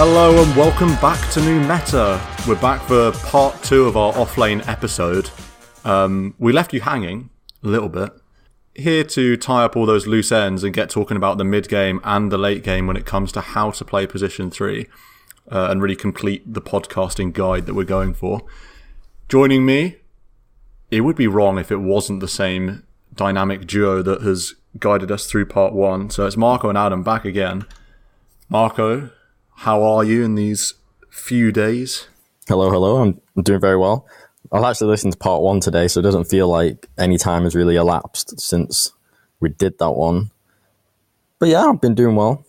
Hello and welcome back to New Meta. We're back for part 2 of our Offlane episode. We left you hanging a little bit. Here to tie up all those loose ends and get talking about the mid-game and the late game when it comes to how to play Position 3 and really complete the podcasting guide that we're going for. Joining me, it would be wrong if it wasn't the same dynamic duo that has guided us through part 1. So it's Marco and Adam back again. Marco, how are you in these few days? Hello. I'm doing very well. I've actually listened to part 1 today, so it doesn't feel like any time has really elapsed since we did that one. But yeah, I've been doing well.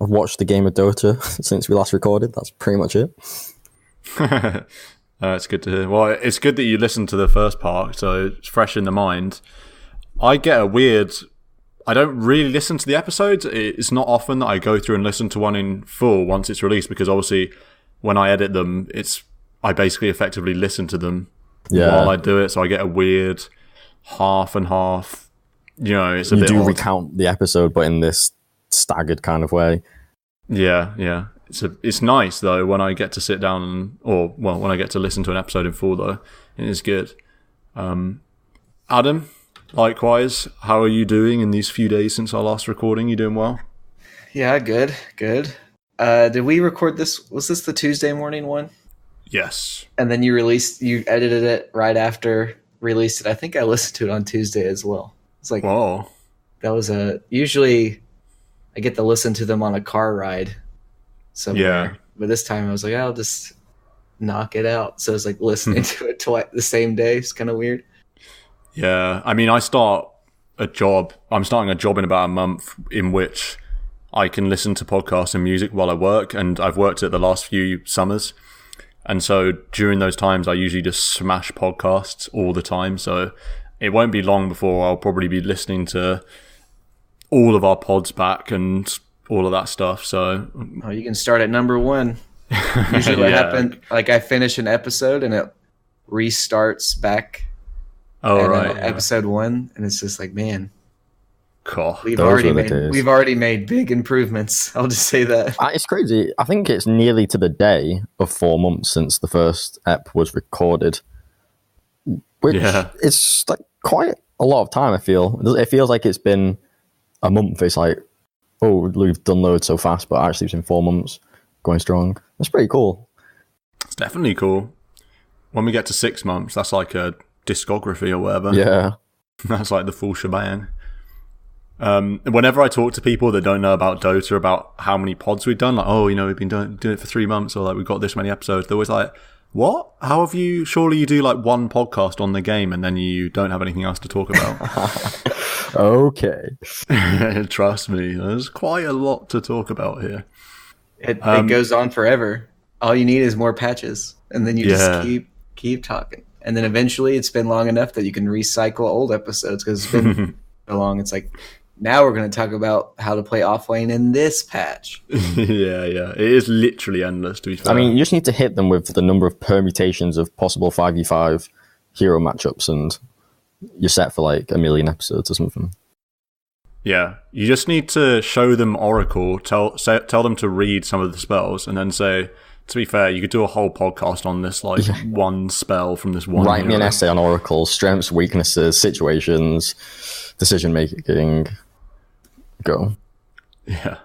I've watched the game of Dota since we last recorded. That's pretty much it. It's good to hear. Well, it's good that you listened to the first part, so it's fresh in the mind. I don't really listen to the episodes. It's not often that I go through and listen to one in full once it's released, because obviously when I edit them, I basically effectively listen to them while I do it, so I get a weird half and half. It's a bit odd. You do recount the episode, but in this staggered kind of way. Yeah. It's nice though when I get to sit down when I get to listen to an episode in full though. It is good. Adam, likewise, how are you doing in these few days since our last recording? You doing well? Yeah, good. Did we record this? Was this the Tuesday morning one? Yes. And then you edited it right after released it. I think I listened to it on Tuesday as well. It's like, whoa. That was usually I get to listen to them on a car ride somewhere. Yeah. But this time I was like, I'll just knock it out. So it's like listening to it the same day. It's kind of weird. Yeah. I mean, I'm starting a job in about a month in which I can listen to podcasts and music while I work, and I've worked it the last few summers. And so during those times, I usually just smash podcasts all the time. So it won't be long before I'll probably be listening to all of our pods back and all of that stuff. So you can start at number 1. Usually what happens, like I finish an episode and it restarts back episode 1, and it's just like, man, cool. We've already made big improvements. I'll just say that. It's crazy. I think it's nearly to the day of 4 months since the first ep was recorded, which it's like quite a lot of time. I feel it feels like it's been a month. It's like, oh, we've done loads so fast, but actually it's been 4 months going strong. That's pretty cool. It's definitely cool. When we get to 6 months, that's like a discography or whatever. Yeah. That's like the full shebang. Whenever I talk to people that don't know about Dota, about how many pods we've done, like, we've been doing it for 3 months, or like we've got this many episodes, they're always like, what? How have you? Surely you do like one podcast on the game and then you don't have anything else to talk about. Okay. Trust me, there's quite a lot to talk about here. It goes on forever. All you need is more patches, and then you just keep talking. And then eventually it's been long enough that you can recycle old episodes, because it's been so long. It's like, now we're going to talk about how to play Offlane in this patch. Yeah. It is literally endless, to be fair. I mean, you just need to hit them with the number of permutations of possible 5v5 hero matchups, and you're set for like 1 million episodes or something. Yeah, you just need to show them Oracle, tell them to read some of the spells, and then say, to be fair, you could do a whole podcast on this, one spell from this one. Write me an essay on Oracle, strengths, weaknesses, situations, decision making. Go. Yeah.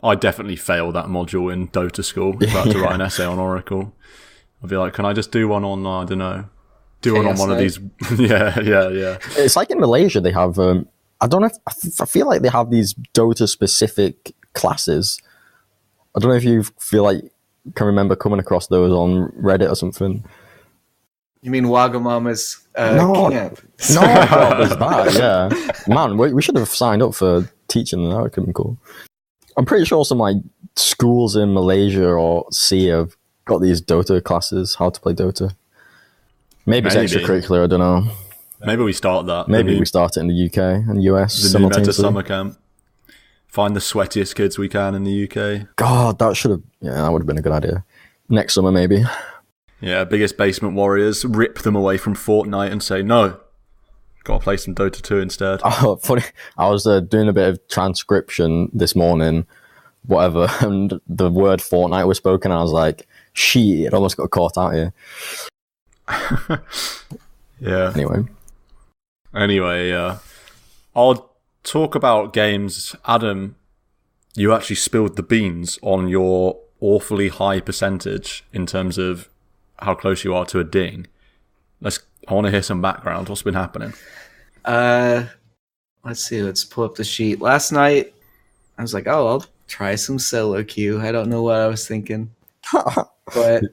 I definitely failed that module in Dota school, about to write an essay on Oracle. I'd be like, can I just do one on, I don't know, one on one of these. Yeah. It's like in Malaysia, they have, I don't know if, I feel like they have these Dota specific classes. I don't know if you can remember coming across those on Reddit or something. You mean Wagamama's camp? No, what was that? Yeah. Man, we should have signed up for teaching them. That could be cool. I'm pretty sure some like schools in Malaysia or C have got these Dota classes, how to play Dota. Maybe it's extracurricular, I don't know. Maybe we start that. Maybe we start it in the UK and US the simultaneously. New Meta summer camp. Find the sweatiest kids we can in the UK. God, that would have been a good idea. Next summer, maybe. Yeah, biggest basement warriors, rip them away from Fortnite and say, no, gotta play some Dota 2 instead. Oh, funny. I was doing a bit of transcription this morning whatever, and the word Fortnite was spoken. I was like, shit, almost got caught out here. Yeah. Anyway, I'll talk about games. Adam, you actually spilled the beans on your awfully high percentage in terms of how close you are to a ding. I want to hear some background. What's been happening? Let's see. Let's pull up the sheet. Last night, I was like, oh, I'll try some solo queue. I don't know what I was thinking. But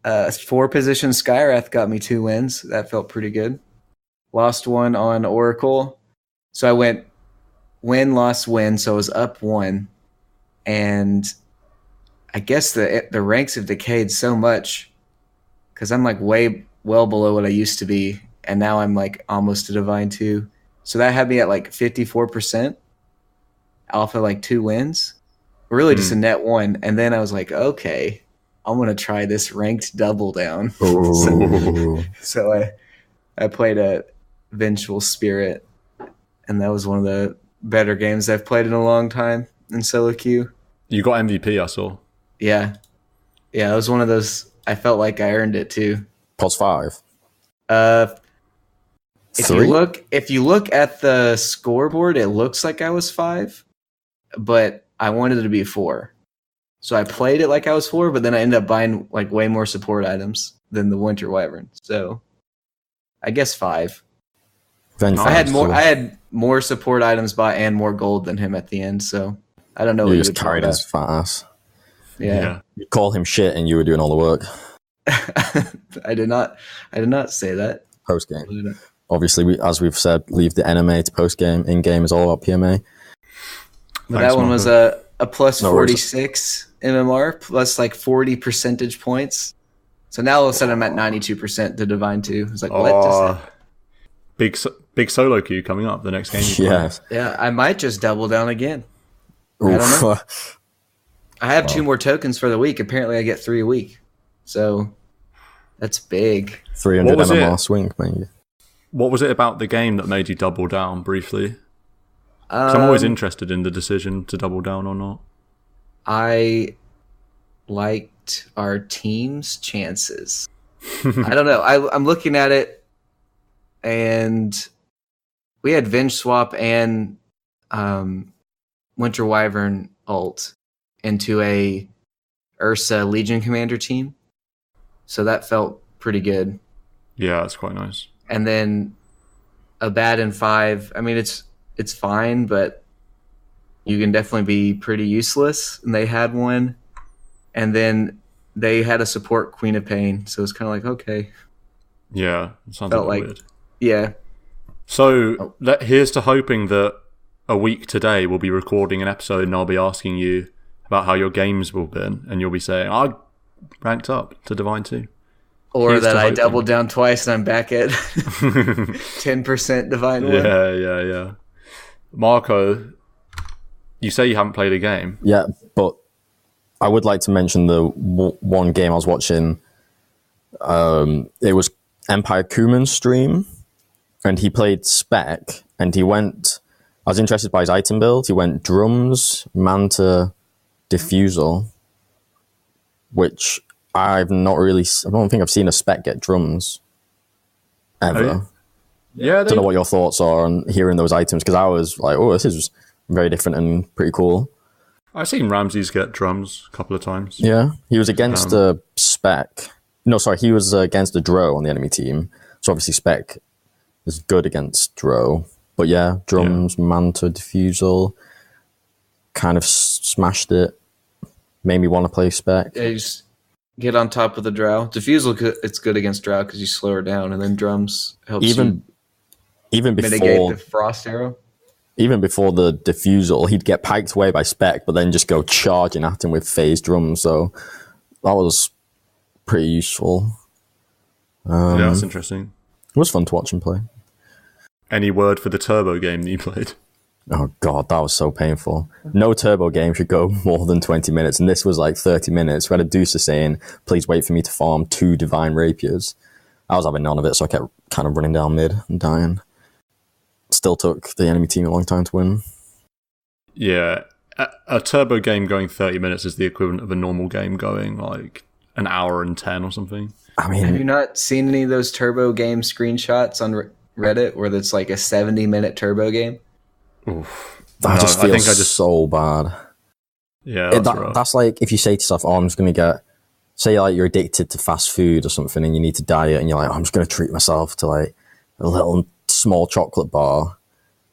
4-position Skywrath got me 2 wins. That felt pretty good. Lost one on Oracle. So I went win, lost, win. So I was up 1. And I guess the ranks have decayed so much because I'm like well below what I used to be. And now I'm like almost a Divine 2. So that had me at like 54% alpha, like 2 wins. Really just a net 1. And then I was like, okay, I'm going to try this ranked double down. so I played a Vengeful Spirit, and that was one of the better games I've played in a long time in solo queue. You got MVP, I saw. Yeah. Yeah, it was one of those, I felt like I earned it too. Plus 5. If you look at the scoreboard, it looks like I was 5, but I wanted it to be 4. So I played it like I was 4, but then I ended up buying like way more support items than the Winter Wyvern. So I guess 5. I had more support items bought and more gold than him at the end. So I don't know. You just carried his fat ass. Yeah. You call him shit, and you were doing all the work. I did not say that. Post game. Obviously, as we've said, leave the NMA to post game. In game is all about PMA. But that one was a plus 46 MMR plus like 40 percentage points. So now all of a sudden I'm at 92% to Divine 2. It's like, what does that? Big solo queue coming up the next game. Yeah, I might just double down again. I don't know. I have 2 more tokens for the week. Apparently I get 3 a week. So that's big. 300 MMR swing, maybe. What was it about the game that made you double down briefly? I'm always interested in the decision to double down or not. I liked our team's chances. I don't know. I'm looking at it, and we had Venge Swap and Winter Wyvern ult into a Ursa Legion Commander team. So that felt pretty good. Yeah, that's quite nice. And then a bad in 5. I mean, it's fine, but you can definitely be pretty useless. And they had one. And then they had a support Queen of Pain. So it's kind of like, okay. Yeah, it sounds like weird. Yeah. So here's to hoping that a week today we'll be recording an episode and I'll be asking you about how your games will been. And you'll be saying, I ranked up to Divine 2. Or that I doubled down twice and I'm back at 10% Divine 1. Yeah. Marco, you say you haven't played a game. Yeah, but I would like to mention the one game I was watching. It was Empire Kuman's stream, and he played Spec, and he went... I was interested by his item build. He went Drums, Manta, Diffusal, which... I don't think I've seen a Spec get Drums ever. Yeah, I don't know what your thoughts are on hearing those items, because I was like, oh, this is very different and pretty cool. I've seen Ramses get Drums a couple of times. Yeah, he was against a Spec. No, sorry, he was against a Dro on the enemy team. So obviously Spec is good against Dro. But yeah, Drums, Manta, Diffusal, kind of smashed it. Made me want to play Spec. Yeah, get on top of the Drow. Diffusal, it's good against Drow because you slow her down, and then Drums helps even mitigate before the Frost Arrow. Even before the Diffusal, he'd get piked away by Spec, but then just go charging at him with phased Drums. So that was pretty useful. Yeah, that's interesting. It was fun to watch him play. Any word for the Turbo game that you played? Oh god, that was so painful. No Turbo game should go more than 20 minutes, and this was like 30 minutes. We had a Deucer saying, please wait for me to farm 2 Divine Rapiers. I was having none of it, so I kept kind of running down mid and dying. Still took the enemy team a long time to win. Yeah, a turbo game going 30 minutes is the equivalent of a normal game going like an hour and 10 or something. I mean, have you not seen any of those turbo game screenshots on Reddit where it's like a 70-minute turbo game? Oof. That just feels so bad. Yeah, that's like if you say to yourself, "Oh, I'm just going to get," say like you're addicted to fast food or something, and you need to diet, and you're like, "Oh, I'm just going to treat myself to like a little small chocolate bar,"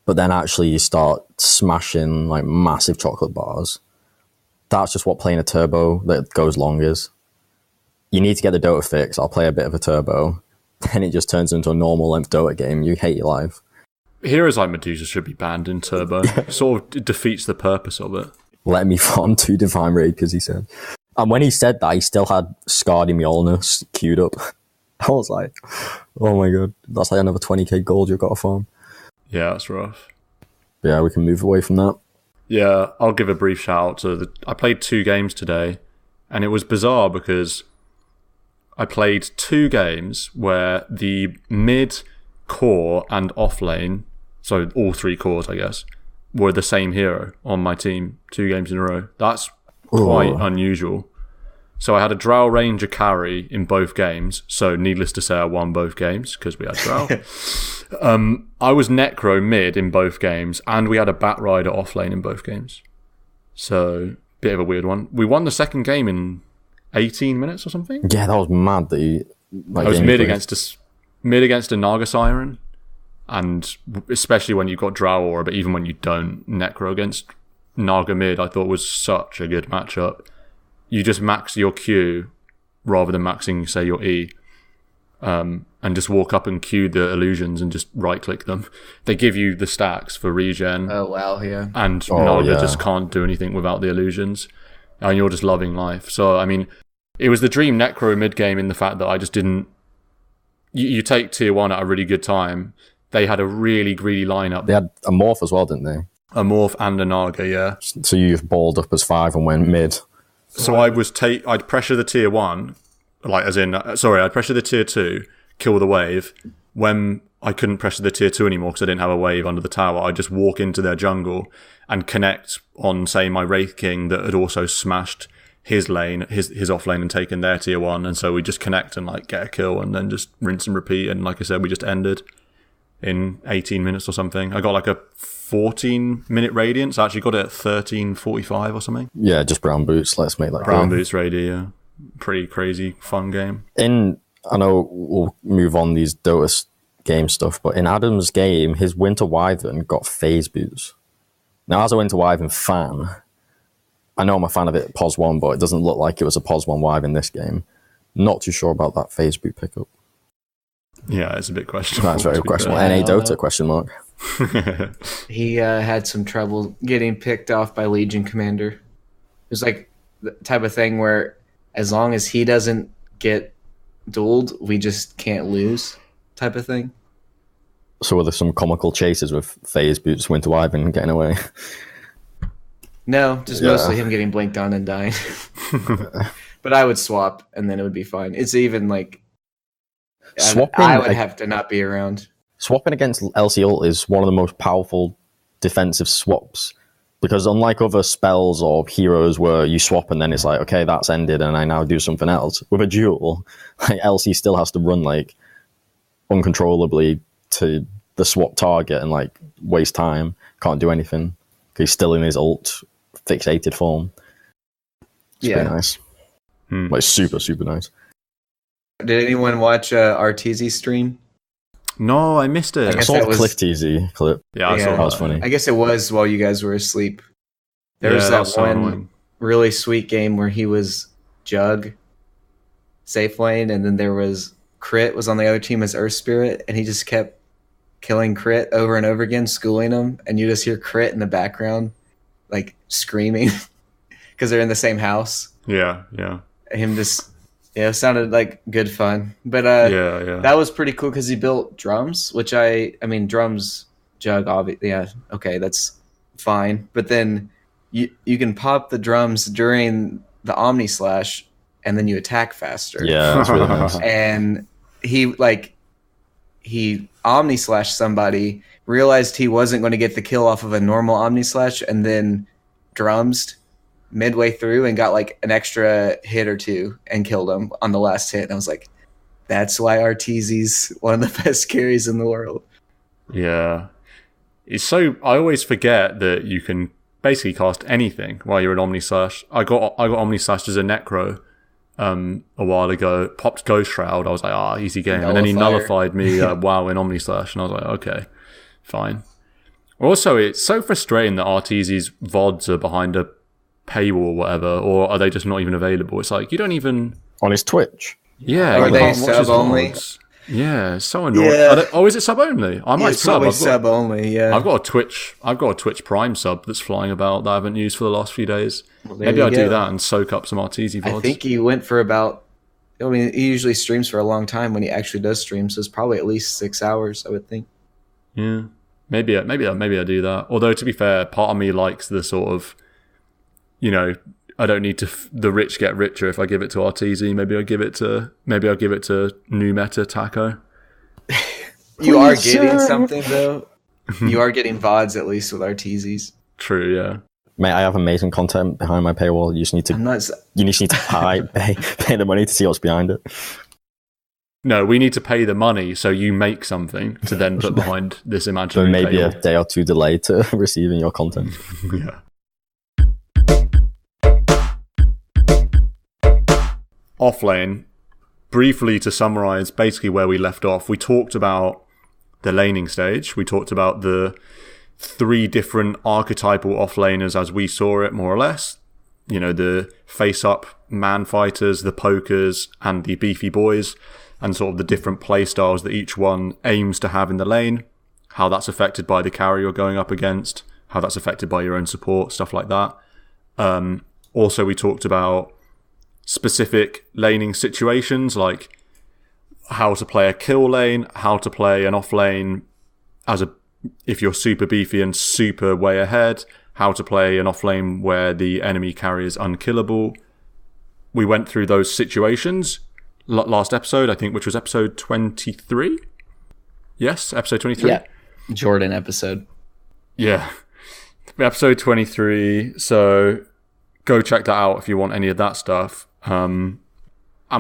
but then actually you start smashing like massive chocolate bars. That's just what playing a turbo that goes long is. You need to get the DotA fix. I'll play a bit of a turbo, then it just turns into a normal length DotA game. You hate your life. Heroes like Medusa should be banned in turbo. Sort of defeats the purpose of it. Let me farm 2 Divine Raid, because he said. And when he said that, he still had Scardy Mjolnir queued up. I was like, oh my god, that's like another 20k gold you've got to farm. Yeah, that's rough. Yeah, we can move away from that. Yeah, I'll give a brief shout out to I played 2 games today, and it was bizarre because I played 2 games where the mid, core, and offlane, so all 3 cores, I guess, were the same hero on my team 2 games in a row. That's quite unusual. So I had a Drow Ranger carry in both games, so needless to say I won both games because we had Drow. I was Necro mid in both games, and we had a Bat Rider offlane in both games. So, bit of a weird one. We won the second game in 18 minutes or something? Yeah, that was mad that you... I was mid against a Naga Siren. And especially when you've got Drow Aura, but even when you don't, Necro against Naga mid, I thought was such a good matchup. You just max your Q rather than maxing, say, your E, and just walk up and queue the illusions and just right-click them. They give you the stacks for regen. Oh, wow, yeah. And Naga just can't do anything without the illusions. And you're just loving life. So, I mean, it was the dream Necro mid-game in the fact that I just didn't... You take tier 1 at a really good time... They had a really greedy lineup. They had a Morph as well, didn't they? A Morph and a Naga, yeah. So you just balled up as 5 and went mid. So I'd pressure the tier 1, like as in, I'd pressure the tier 2, kill the wave. When I couldn't pressure the tier 2 anymore because I didn't have a wave under the tower, I'd just walk into their jungle and connect on, say, my Wraith King that had also smashed his lane, his offlane, and taken their tier 1. And so we just connect and like get a kill and then just rinse and repeat. And like I said, we just ended in 18 minutes or something. I got like a 14-minute radiance. I actually got it at 13:45 or something. Yeah, just brown boots. Let's make that brown boots radi, yeah. Pretty crazy, fun game. I know we'll move on these DotA game stuff, but in Adam's game, his Winter Wyvern got phase boots. Now, as a Winter Wyvern fan, I know I'm a fan of it POS 1, but it doesn't look like it was a POS 1 Wyvern in this game. Not too sure about that phase boot pickup. Yeah, it's a bit questionable. That's very questionable. NA Dota question mark. He had some trouble getting picked off by Legion Commander. It was like the type of thing where as long as he doesn't get dueled, we just can't lose type of thing. So were there some comical chases with phase boots, Winter Wyvern getting away? No, just mostly him getting blinked on and dying. But I would swap and then it would be fine. It's even like I would have to not be around. Swapping against LC ult is one of the most powerful defensive swaps because unlike other spells or heroes where you swap and then it's like, okay, that's ended and I now do something else. With a duel, like LC still has to run like uncontrollably to the swap target and like waste time. Can't do anything. He's still in his ult fixated form. It's pretty nice. Like super, super nice. Did anyone watch RTZ stream? No, I missed it. I saw the Cliff TZ clip. Yeah, I saw that. That was funny. I guess it was while you guys were asleep. There was that one really sweet game where he was Jug, safe lane, and then there was Crit was on the other team as Earth Spirit, and he just kept killing Crit over and over again, schooling him, and you just hear Crit in the background, like screaming, because they're in the same house. Yeah. Him just... Yeah, it sounded like good fun. But that was pretty cool because he built drums, which I mean, drums, Jug, obviously, yeah, okay, that's fine. But then you can pop the drums during the Omni Slash, and then you attack faster. Yeah, that's really nice. And he Omni Slash somebody, realized he wasn't going to get the kill off of a normal Omni Slash, and then drums midway through and got like an extra hit or two and killed him on the last hit. And I was like, that's why Arteezy's one of the best carries in the world. Yeah. I always forget that you can basically cast anything while you're an Omnislash. I got Omnislashed as a Necro a while ago, popped Ghost Shroud. I was like, easy game. And then he nullified me WoW in Omnislash, and I was like, okay, fine. Also, it's so frustrating that Arteezy's VODs are behind a paywall or whatever, or are they just not even available? It's like, you don't even... On his Twitch? Yeah. Are they sub-only? Yeah, so annoying. Yeah. Is it sub-only? I might sub. Probably sub-only, yeah. I've got a Twitch Prime sub that's flying about that I haven't used for the last few days. Well, maybe I'll do that and soak up some Arteezy VODs. I think he went for about... I mean, he usually streams for a long time when he actually does stream, so it's probably at least 6 hours, I would think. Yeah. Maybe I do that. Although, to be fair, part of me likes the sort of, I don't need to the rich get richer if I give it to Arteezy. Maybe I'll give it to new meta Taco. You are getting something though. You are getting VODs at least with Arteezy's. True, yeah. Mate, I have amazing content behind my paywall. You just need to pay the money to see what's behind it. No, we need to pay the money so you make something to then put behind this imaginary maybe paywall. A day or two delay to receiving your content. Yeah. Offlane, briefly to summarize basically where we left off, we talked about the laning stage. We talked about the 3 different archetypal offlaners as we saw it, more or less. The face-up man fighters, the pokers, and the beefy boys, and sort of the different play styles that each one aims to have in the lane, how that's affected by the carry you're going up against, how that's affected by your own support, stuff like that. Also, we talked about specific laning situations, like how to play a kill lane, how to play an off lane if you're super beefy and super way ahead, how to play an off lane where the enemy carry is unkillable. We went through those situations last episode, I think, which was episode 23. Yes, episode 23. Yeah, Jordan episode. Yeah, episode 23. So go check that out if you want any of that stuff. And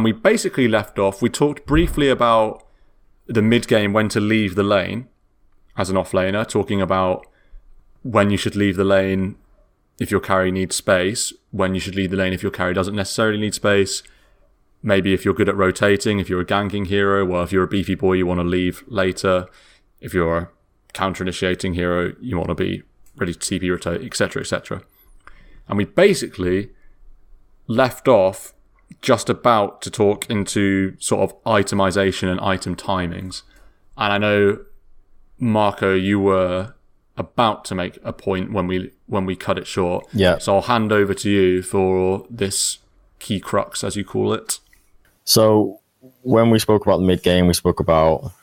we basically left off, we talked briefly about the mid-game, when to leave the lane as an offlaner, talking about when you should leave the lane if your carry needs space, when you should leave the lane if your carry doesn't necessarily need space, maybe if you're good at rotating, if you're a ganking hero, well, if you're a beefy boy, you want to leave later, if you're a counter-initiating hero, you want to be ready to TP rotate, etc., etc. And we basically left off just about to talk into sort of itemization and item timings. And I know, Marco, you were about to make a point when we cut it short. Yeah. So I'll hand over to you for this key crux, as you call it. So when we spoke about the mid-game, we spoke about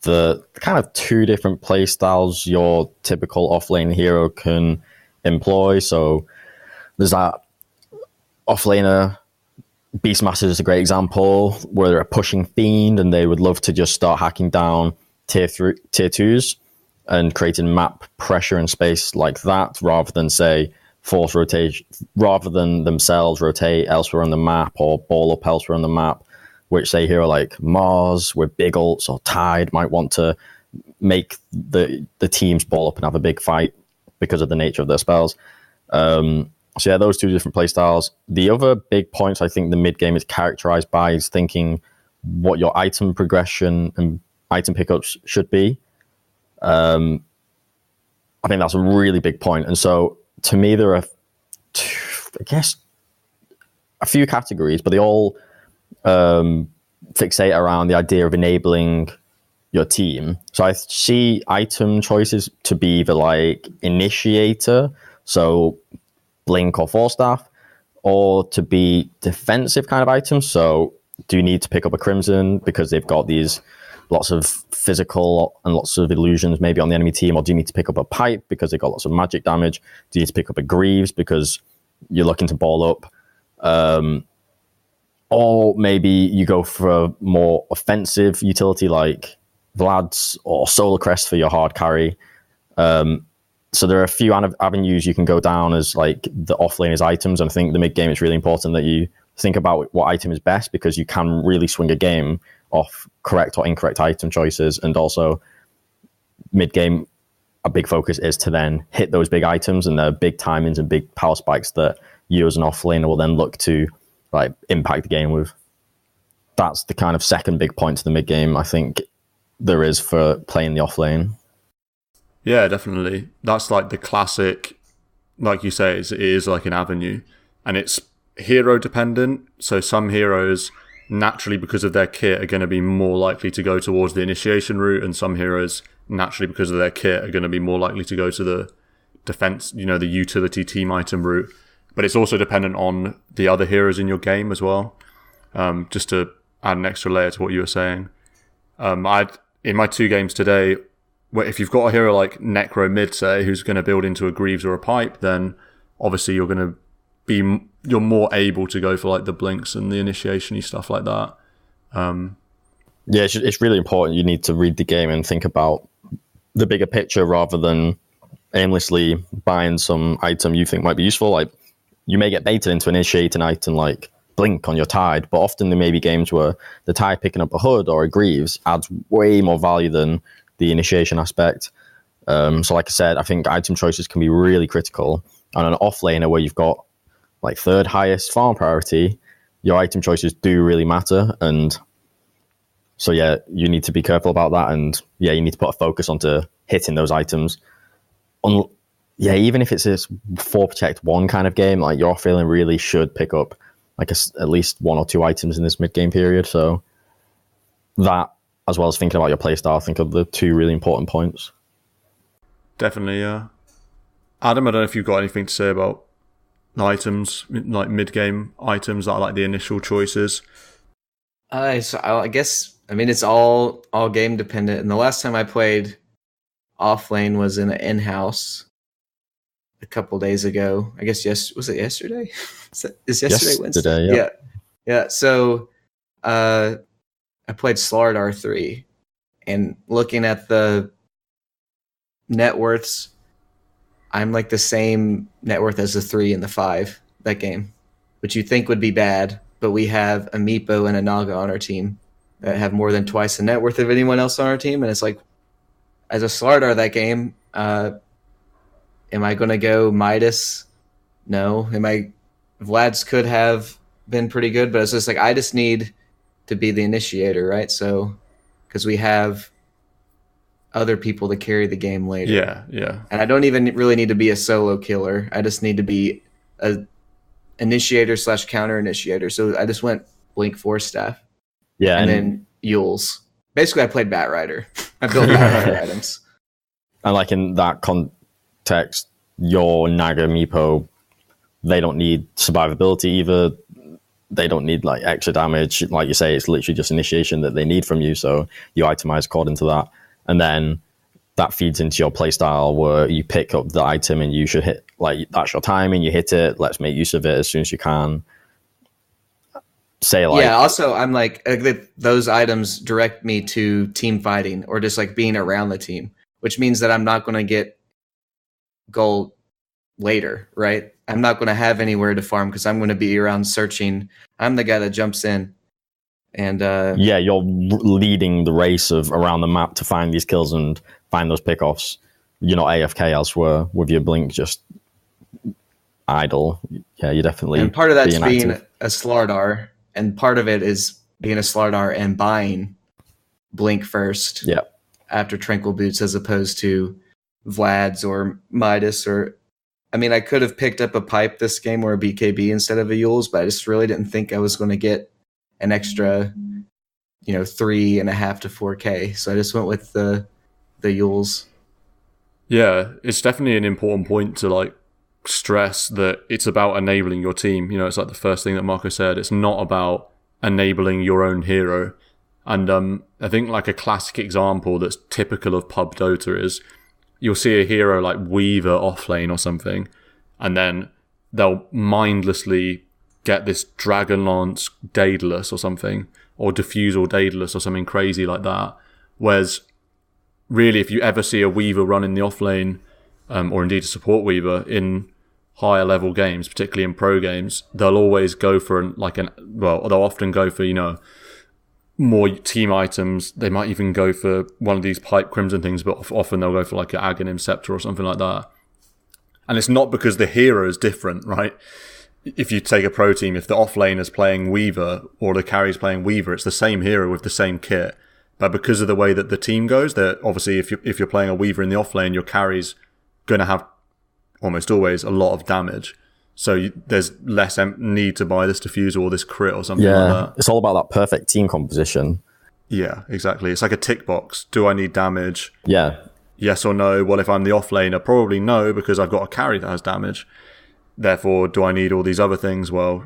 the kind of 2 different play styles your typical offlane hero can employ. So there's that offlaner, Beastmaster is a great example, where they're a pushing fiend and they would love to just start hacking down tier 2s and creating map pressure and space like that, rather than say force rotation, rather than themselves rotate elsewhere on the map or ball up elsewhere on the map, which say hero like Mars with big ults or Tide might want to make the teams ball up and have a big fight because of the nature of their spells. So yeah, those 2 different playstyles. The other big points I think the mid-game is characterized by is thinking what your item progression and item pickups should be. I think that's a really big point. And so to me, there are, I guess, a few categories, but they all fixate around the idea of enabling your team. So I see item choices to be either like initiator, so Blink or Force Staff, or to be defensive kind of items. So do you need to pick up a Crimson because they've got these lots of physical and lots of illusions maybe on the enemy team, or do you need to pick up a Pipe because they've got lots of magic damage? Do you need to pick up a Greaves because you're looking to ball up? Or maybe you go for a more offensive utility like Vlad's or Solar Crest for your hard carry. So there are a few avenues you can go down as like the offlane is items, and I think the mid game it's really important that you think about what item is best, because you can really swing a game off correct or incorrect item choices. And also mid game, a big focus is to then hit those big items, and the big timings and big power spikes that you as an offlaner will then look to like impact the game with. That's the kind of second big point to the mid game I think there is for playing the offlane. Yeah, definitely. That's like the classic, like you say, it is like an avenue, and it's hero dependent. So some heroes naturally, because of their kit, are going to be more likely to go towards the initiation route, and some heroes naturally, because of their kit, are going to be more likely to go to the defense, the utility team item route. But it's also dependent on the other heroes in your game as well. Just to add an extra layer to what you were saying, in my 2 games today, if you've got a hero like Necro mid, say, who's going to build into a Greaves or a Pipe, then obviously you're more able to go for like the blinks and the initiation-y stuff like that. Yeah, it's really important. You need to read the game and think about the bigger picture rather than aimlessly buying some item you think might be useful. Like, you may get baited into initiating an item like Blink on your Tide, but often there may be games where the Tide picking up a Hood or a Greaves adds way more value than the initiation aspect. So like I said, I think item choices can be really critical. On an offlaner where you've got like 3rd highest farm priority, your item choices do really matter. And so yeah, you need to be careful about that. And yeah, you need to put a focus onto hitting those items. Even if it's a 4 protect 1 kind of game, like your offlaner really should pick up like at least 1 or 2 items in this mid game period. So that, as well as thinking about your playstyle, I think are the 2 really important points. Definitely, yeah. Adam, I don't know if you've got anything to say about items, like mid-game items that are like the initial choices. So I guess, it's all game dependent. And the last time I played Offlane was in an in-house a couple days ago. I guess was it yesterday? Is yesterday Wednesday? Yeah. So I played Slard R3, and looking at the net worths, I'm like the same net worth as the 3 and the 5 that game, which you think would be bad, but we have a Meepo and a Naga on our team that have more than twice the net worth of anyone else on our team. And it's like, as a Slardar that game, am I going to go Midas? No. Vlad's could have been pretty good, but it's just like, I just need to be the initiator, right? So, because we have other people to carry the game later. Yeah. And I don't even really need to be a solo killer. I just need to be a initiator / counter initiator. So I just went Blink Force Staff. Yeah. And then Yules. Basically, I played Bat Rider. I built Bat Rider items. And like in that context, your Naga Meepo, they don't need survivability either. They don't need like extra damage. Like you say, it's literally just initiation that they need from you. So you itemize according to that. And then that feeds into your playstyle where you pick up the item and you should hit, like, that's your timing, you hit it, let's make use of it as soon as you can. Say like, yeah, also I'm like, those items direct me to team fighting or just like being around the team, which means that I'm not going to get gold later, right? I'm not going to have anywhere to farm because I'm going to be around searching. I'm the guy that jumps in. And yeah, you're leading the race of around the map to find these kills and find those pickoffs. You're not AFK elsewhere with your blink just idle. Yeah, you definitely. And part of that's being a Slardar, and part of it is being a Slardar and buying blink first. Yeah. After Tranquil Boots, as opposed to Vlad's or Midas or. I mean, I could have picked up a Pipe this game or a BKB instead of a Yules, but I just really didn't think I was going to get an extra, 3.5 to 4K. So I just went with the Yules. Yeah, it's definitely an important point to like stress that it's about enabling your team. It's like the first thing that Marco said. It's not about enabling your own hero. And I think like a classic example that's typical of pub Dota is you'll see a hero like Weaver offlane or something, and then they'll mindlessly get this Dragon Lance Daedalus or something, or Diffusal Daedalus or something crazy like that. Whereas, really, if you ever see a Weaver run in the offlane, or indeed a support weaver in higher level games, particularly in pro games, they'll always go for they'll often go for, more team items. They might even go for one of these pipe crimson things, but often they'll go for like an Aghanim scepter or something like that. And it's not because the hero is different, right? If you take a pro team, if the offlane is playing Weaver or the carry is playing Weaver, it's the same hero with the same kit. But because of the way that the team goes, that obviously if you're playing a Weaver in the offlane, your carry's going to have almost always a lot of damage. So there's less need to buy this diffuser or this crit or something like that. It's all about that perfect team composition. Yeah, exactly. It's like a tick box. Do I need damage? Yeah. Yes or no? Well, if I'm the offlaner, probably no, because I've got a carry that has damage. Therefore, do I need all these other things? Well,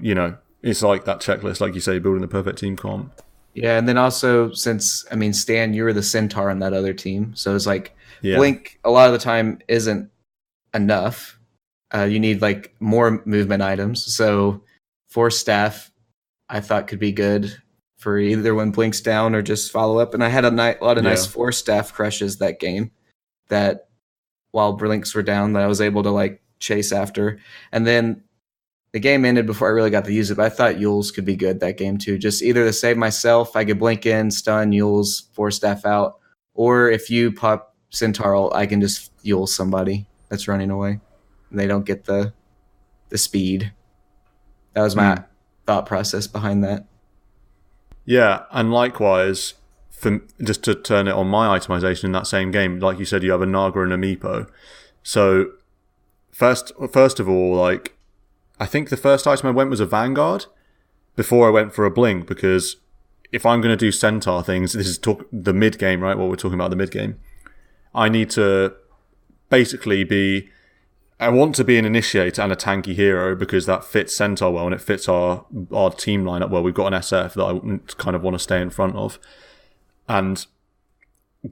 it's like that checklist, like you say, building the perfect team comp. Yeah, and then also, Stan, you were the Centaur on that other team. So it's like, Blink, a lot of the time, isn't enough. You need like more movement items. So Force Staff, I thought could be good for either when Blink's down or just follow up. And I had a lot of nice Force Staff crushes that game that while Blinks were down that I was able to like chase after. And then the game ended before I really got to use it, but I thought Yules could be good that game too. Just either to save myself, I could blink in, stun, Yules, Force Staff out, or if you pop Centaur, I can just Yules somebody that's running away. They don't get the speed. That was my thought process behind that. Yeah, and likewise, just to turn it on my itemization in that same game, like you said, you have a Naga and a Meepo. So first of all, like I think the first item I went was a Vanguard before I went for a Blink, because if I'm going to do Centaur things, this is the mid game, right? What we're talking about, the mid game. I need to basically I want to be an initiator and a tanky hero because that fits Centaur well and it fits our team lineup well. We've got an SF that I kind of want to stay in front of. And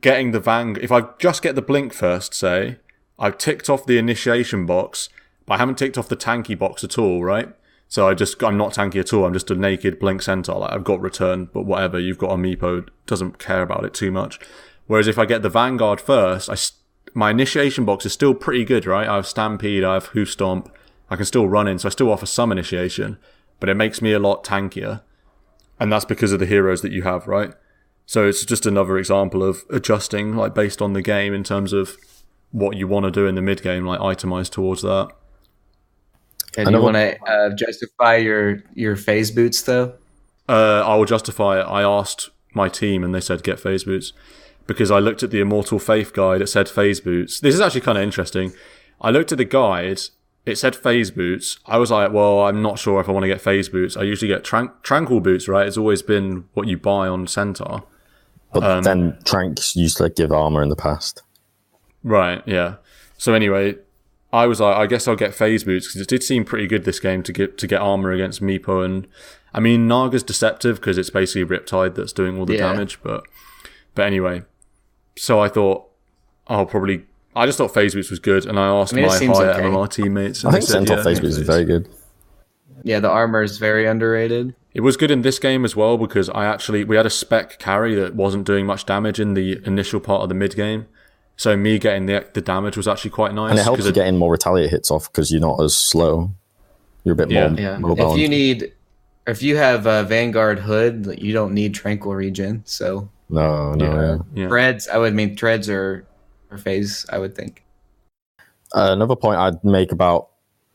getting the if I just get the Blink first, say, I've ticked off the initiation box, but I haven't ticked off the tanky box at all, right? So I'm not tanky at all. I'm just a naked Blink Centaur. Like I've got return, but whatever. You've got a Meepo, doesn't care about it too much. Whereas if I get the Vanguard first, my initiation box is still pretty good, right? I have Stampede, I have Hoof Stomp, I can still run in, so I still offer some initiation, but it makes me a lot tankier. And that's because of the heroes that you have, right? So it's just another example of adjusting, like based on the game in terms of what you want to do in the mid game, like itemize towards that. And you want to justify your phase boots though? I will justify it. I asked my team and they said get phase boots. Because I looked at the Immortal Faith guide, it said phase boots. This is actually kind of interesting. I looked at the guide, it said phase boots. I was like, well, I'm not sure if I want to get phase boots. I usually get tranquil boots, right? It's always been what you buy on Centaur. But then Tranks used to give armor in the past. Right, yeah. So anyway, I was like, I guess I'll get phase boots because it did seem pretty good this game to get armor against Meepo. And I mean, Naga's deceptive because it's basically Riptide that's doing all the damage. But anyway. So I thought, I just thought phase boots was good, and I asked my higher MMR teammates. And I think Centaur phase boots is very good. Yeah, the armor is very underrated. It was good in this game as well because we had a spec carry that wasn't doing much damage in the initial part of the mid game. So me getting the damage was actually quite nice. And it helps you getting more retaliate hits off because you're not as slow. You're a bit more balanced. If you have Vanguard Hood, you don't need Tranquil Regen, so... No. Yeah. Treads, treads are phase, I would think. Another point I'd make about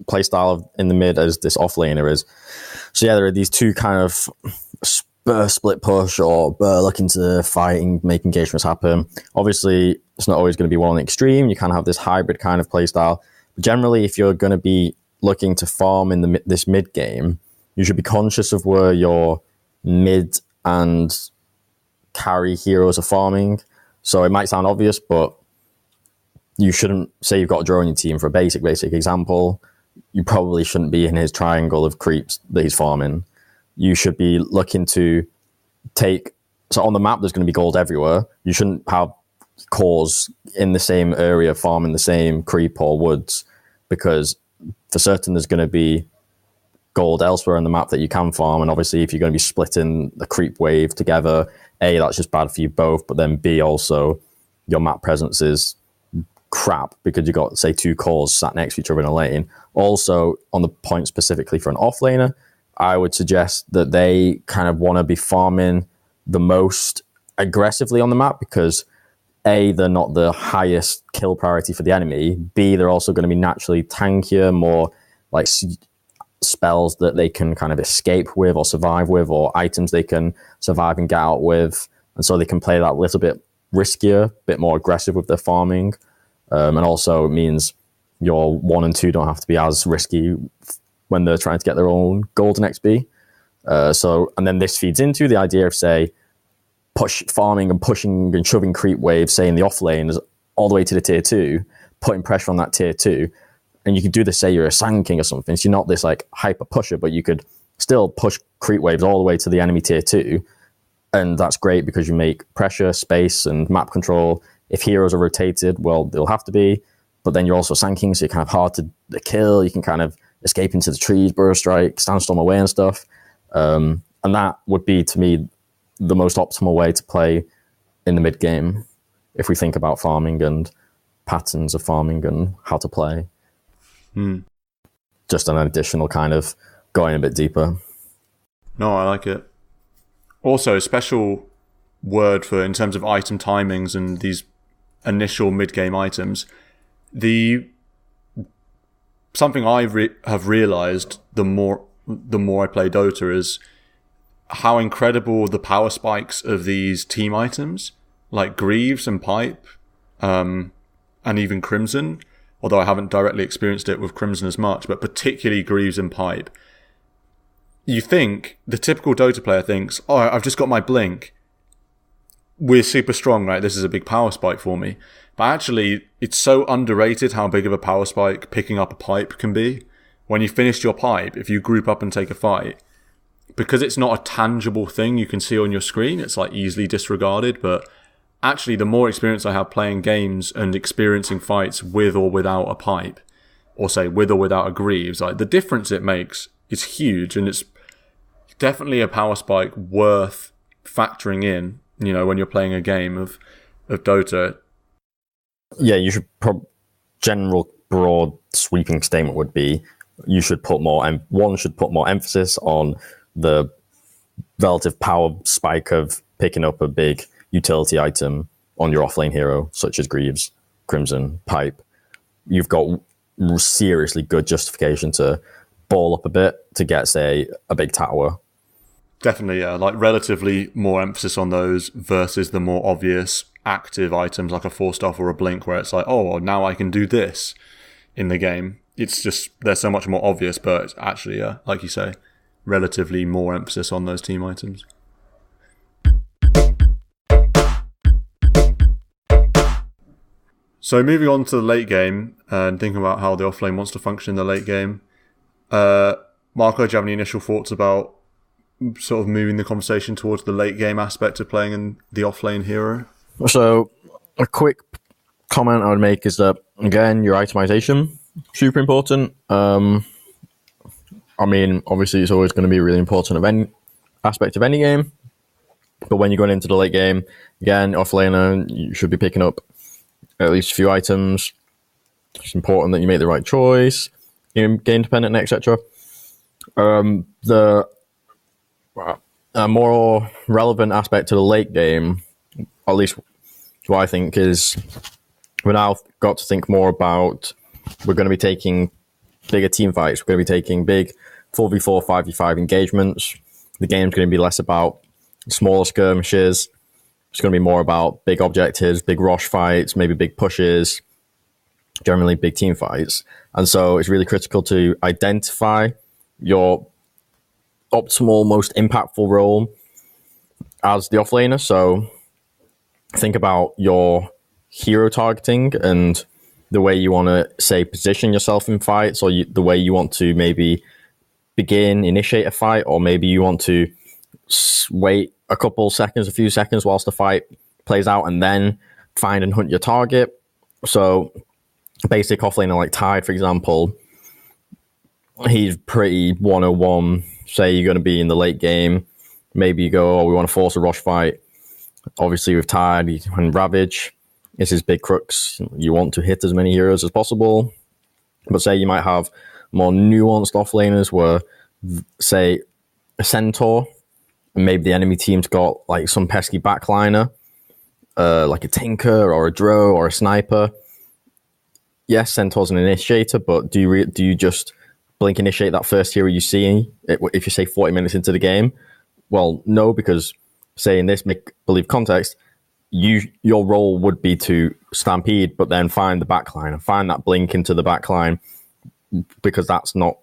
playstyle in the mid as this offlaner is, so there are these two kind of split push or looking to fight and make engagements happen. Obviously, it's not always going to be one on the extreme. You kind of have this hybrid kind of playstyle. But generally, if you're going to be looking to farm in this mid game, you should be conscious of where your mid and carry heroes are farming. So it might sound obvious, but you shouldn't say you've got a draw on your team. For a basic example, you probably shouldn't be in his triangle of creeps that he's farming. You should be looking to so on the map there's going to be gold everywhere. You shouldn't have cores in the same area farming the same creep or woods, because for certain there's going to be gold elsewhere on the map that you can farm. And obviously if you're going to be splitting the creep wave together, A, that's just bad for you both, but then B, also your map presence is crap because you got, say, 2 cores sat next to each other in a lane. Also, on the point specifically for an offlaner, I would suggest that they kind of want to be farming the most aggressively on the map because A, they're not the highest kill priority for the enemy. B, they're also going to be naturally tankier, more like spells that they can kind of escape with or survive with, or items they can survive and get out with. And so they can play that a little bit riskier, a bit more aggressive with their farming. And also it means your 1 and 2 don't have to be as risky when they're trying to get their own golden XP. And then this feeds into the idea of, say, farming and pushing and shoving creep waves, say in the off lanes, all the way to the tier 2, putting pressure on that tier 2. And you could do this, say you're a Sand King or something, so you're not this like hyper pusher, but you could still push creep waves all the way to the enemy tier 2. And that's great because you make pressure, space, and map control. If heroes are rotated, well, they'll have to be. But then you're also Sand King, so you're kind of hard to kill. You can kind of escape into the trees, burst strike, sandstorm away and stuff. And that would be, to me, the most optimal way to play in the mid game if we think about farming and patterns of farming and how to play. Just an additional kind of going a bit deeper. No, I like it. Also, a special word for in terms of item timings and these initial mid-game items. Something I have realized the more I play Dota is how incredible the power spikes of these team items, like Greaves and Pipe, and even Crimson, although I haven't directly experienced it with Crimson as much, but particularly Greaves and Pipe. You think, the typical Dota player thinks, oh, I've just got my Blink. We're super strong, right? This is a big power spike for me. But actually, it's so underrated how big of a power spike picking up a Pipe can be. When you finish your Pipe, if you group up and take a fight, because it's not a tangible thing you can see on your screen, it's like easily disregarded. But actually, the more experience I have playing games and experiencing fights with or without a Pipe, or say with or without a Greaves, like the difference it makes is huge, and it's definitely a power spike worth factoring in, you know, when you're playing a game of Dota. Yeah, you should general broad sweeping statement would be you should put more emphasis on the relative power spike of picking up a big utility item on your offlane hero, such as Greaves, Crimson, Pipe. You've got seriously good justification to ball up a bit to get, say, a big tower. Definitely, yeah. Like relatively more emphasis on those versus the more obvious active items like a Force Staff or a Blink, where it's like, oh, well, now I can do this in the game. It's just, they're so much more obvious, but it's actually, like you say, relatively more emphasis on those team items. So moving on to the late game and thinking about how the offlane wants to function in the late game. Marco, do you have any initial thoughts about sort of moving the conversation towards the late game aspect of playing in the offlane hero? So a quick comment I would make is that, again, your itemization, super important. I mean, obviously it's always going to be really important of any aspect of any game, but when you're going into the late game, again, offlaner, you should be picking up at least a few items. It's important that you make the right choice, game dependent, etc. The more relevant aspect to the late game, at least what I think, is we're now got to think more about, we're going to be taking bigger team fights. We're going to be taking big 4v4, 5v5 engagements. The game's going to be less about smaller skirmishes. It's going to be more about big objectives, big rush fights, maybe big pushes, generally big team fights. And so it's really critical to identify your optimal, most impactful role as the offlaner. So think about your hero targeting and the way you want to, say, position yourself in fights, or the way you want to maybe initiate a fight, or maybe you want to wait a few seconds whilst the fight plays out and then find and hunt your target. So basic offlaner like Tide, for example, he's pretty 101. Say you're going to be in the late game, maybe you go, we want to force a rush fight. Obviously with Tide and Ravage, is his big crux. You want to hit as many heroes as possible. But say you might have more nuanced offlaners where, say, a centaur, and maybe the enemy team's got like some pesky backliner, like a tinker or a drow or a sniper. Yes, centaur's an initiator, but do you just blink initiate that first hero you see if you say 40 minutes into the game? Well, no, because say in this make-believe context, your role would be to stampede, but then find the backline and find that blink into the backline, because that's not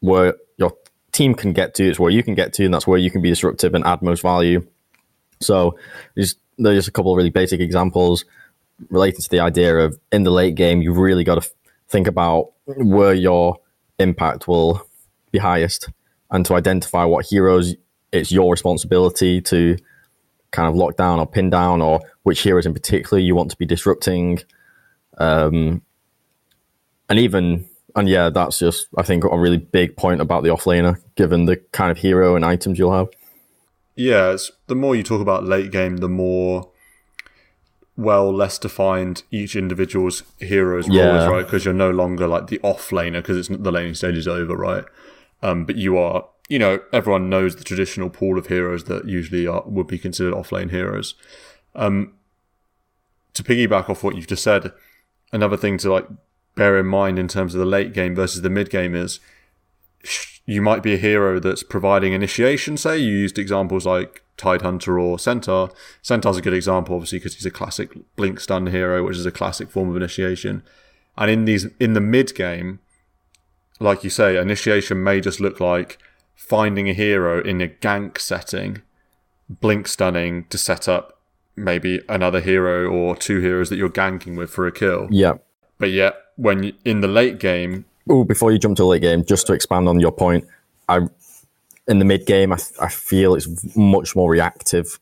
where your team can get to, it's where you can get to, and that's where you can be disruptive and add most value. So there's a couple of really basic examples relating to the idea of in the late game, you've really got to think about where your impact will be highest and to identify what heroes it's your responsibility to kind of lock down or pin down, or which heroes in particular you want to be disrupting. And that's just, I think, a really big point about the offlaner, given the kind of hero and items you'll have. Yeah, the more you talk about late game, the more less defined each individual's hero's role is, right? Because you're no longer like the offlaner, because it's the laning stage is over, right? But you are, everyone knows the traditional pool of heroes that usually would be considered offlane heroes. To piggyback off what you've just said, another thing to like bear in mind in terms of the late game versus the mid game is you might be a hero that's providing initiation. Say you used examples like Tidehunter or Centaur. Centaur's a good example, obviously, because he's a classic blink stun hero, which is a classic form of initiation. And in the mid game, like you say, initiation may just look like finding a hero in a gank setting, blink stunning to set up maybe another hero or two heroes that you're ganking with for a kill. Yeah. But yet, when in the late game... Before you jump to the late game, just to expand on your point, in the mid game, I feel it's much more reactive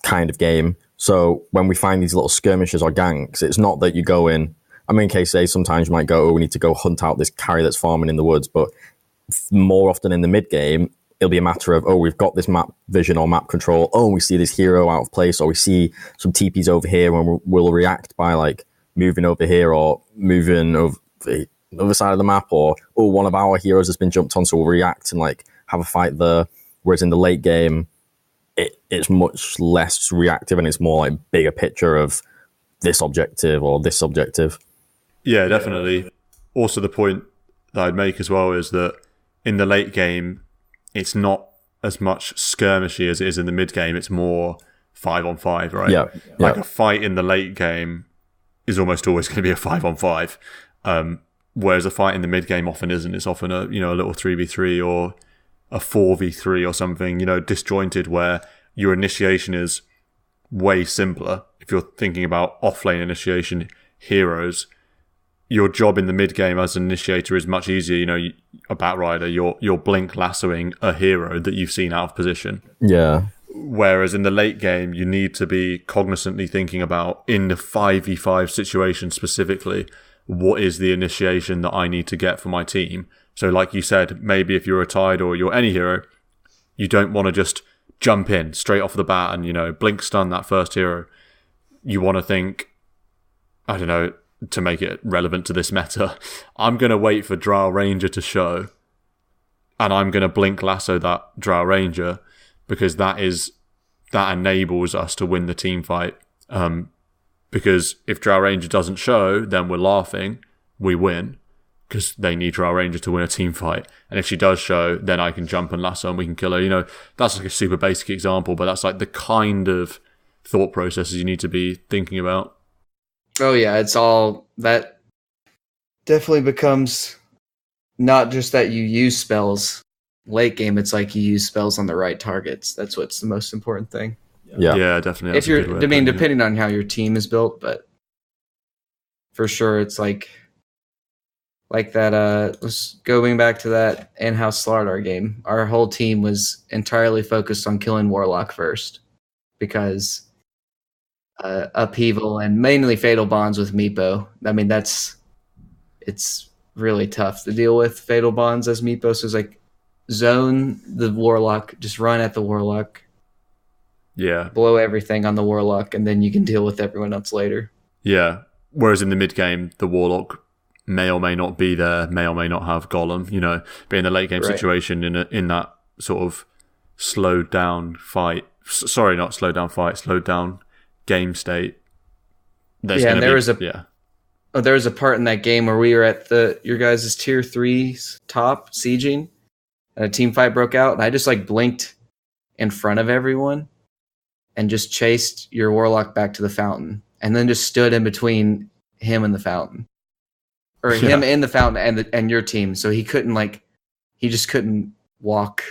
kind of game. So when we find these little skirmishes or ganks, it's not that you go in... I mean, in case say sometimes you might go, we need to go hunt out this carry that's farming in the woods, but more often in the mid game, it'll be a matter of, we've got this map vision or map control. We see this hero out of place, or we see some TPs over here, and we'll react by like moving over here or moving over the other side of the map, or one of our heroes has been jumped on, so we'll react and like have a fight there. Whereas in the late game, it's much less reactive and it's more like bigger picture of this objective or this objective. Yeah, definitely. Also, the point that I'd make as well is that in the late game, it's not as much skirmishy as it is in the mid game. It's more 5-on-5, right? Yeah. Like a fight in the late game is almost always going to be a 5-on-5. Whereas a fight in the mid game often isn't. It's often a little 3v3 or a 4v3 or something, disjointed, where your initiation is way simpler. If you're thinking about offlane initiation heroes, your job in the mid game as an initiator is much easier. A Batrider, you're blink lassoing a hero that you've seen out of position. Yeah. Whereas in the late game, you need to be cognizantly thinking about, in the 5v5 situation specifically, what is the initiation that I need to get for my team? So like you said, maybe if you're a Tide or you're any hero, you don't want to just jump in straight off the bat and, blink stun that first hero. You want to think, I don't know, to make it relevant to this meta, I'm going to wait for Drow Ranger to show, and I'm going to blink lasso that Drow Ranger, because that enables us to win the team fight. Because if Drow Ranger doesn't show, then we're laughing, we win, because they need Drow Ranger to win a team fight. And if she does show, then I can jump and lasso and we can kill her. That's like a super basic example, but that's like the kind of thought processes you need to be thinking about. Oh yeah, it's all that definitely becomes not just that you use spells late game, it's like you use spells on the right targets. That's what's the most important thing. Yeah, definitely. If you're, depending on how your team is built, but for sure, it's like that. Was going back to that in-house Slardar game. Our whole team was entirely focused on killing Warlock first, because upheaval and mainly fatal bonds with Meepo. I mean, it's really tough to deal with fatal bonds as Meepo. So it's like zone the Warlock, just run at the Warlock. Yeah. Blow everything on the Warlock, and then you can deal with everyone else later. Yeah. Whereas in the mid game, the Warlock may or may not be there, may or may not have Golem. Be in the late game situation in that sort of slowed down fight. Sorry, not slowed down fight. Slowed down game state. And there was a part in that game where we were at your guys' tier 3's top sieging, and a team fight broke out, and I just blinked in front of everyone and just chased your Warlock back to the fountain, and then just stood in between him and the fountain, or him in the fountain and your team, so he couldn't he just couldn't walk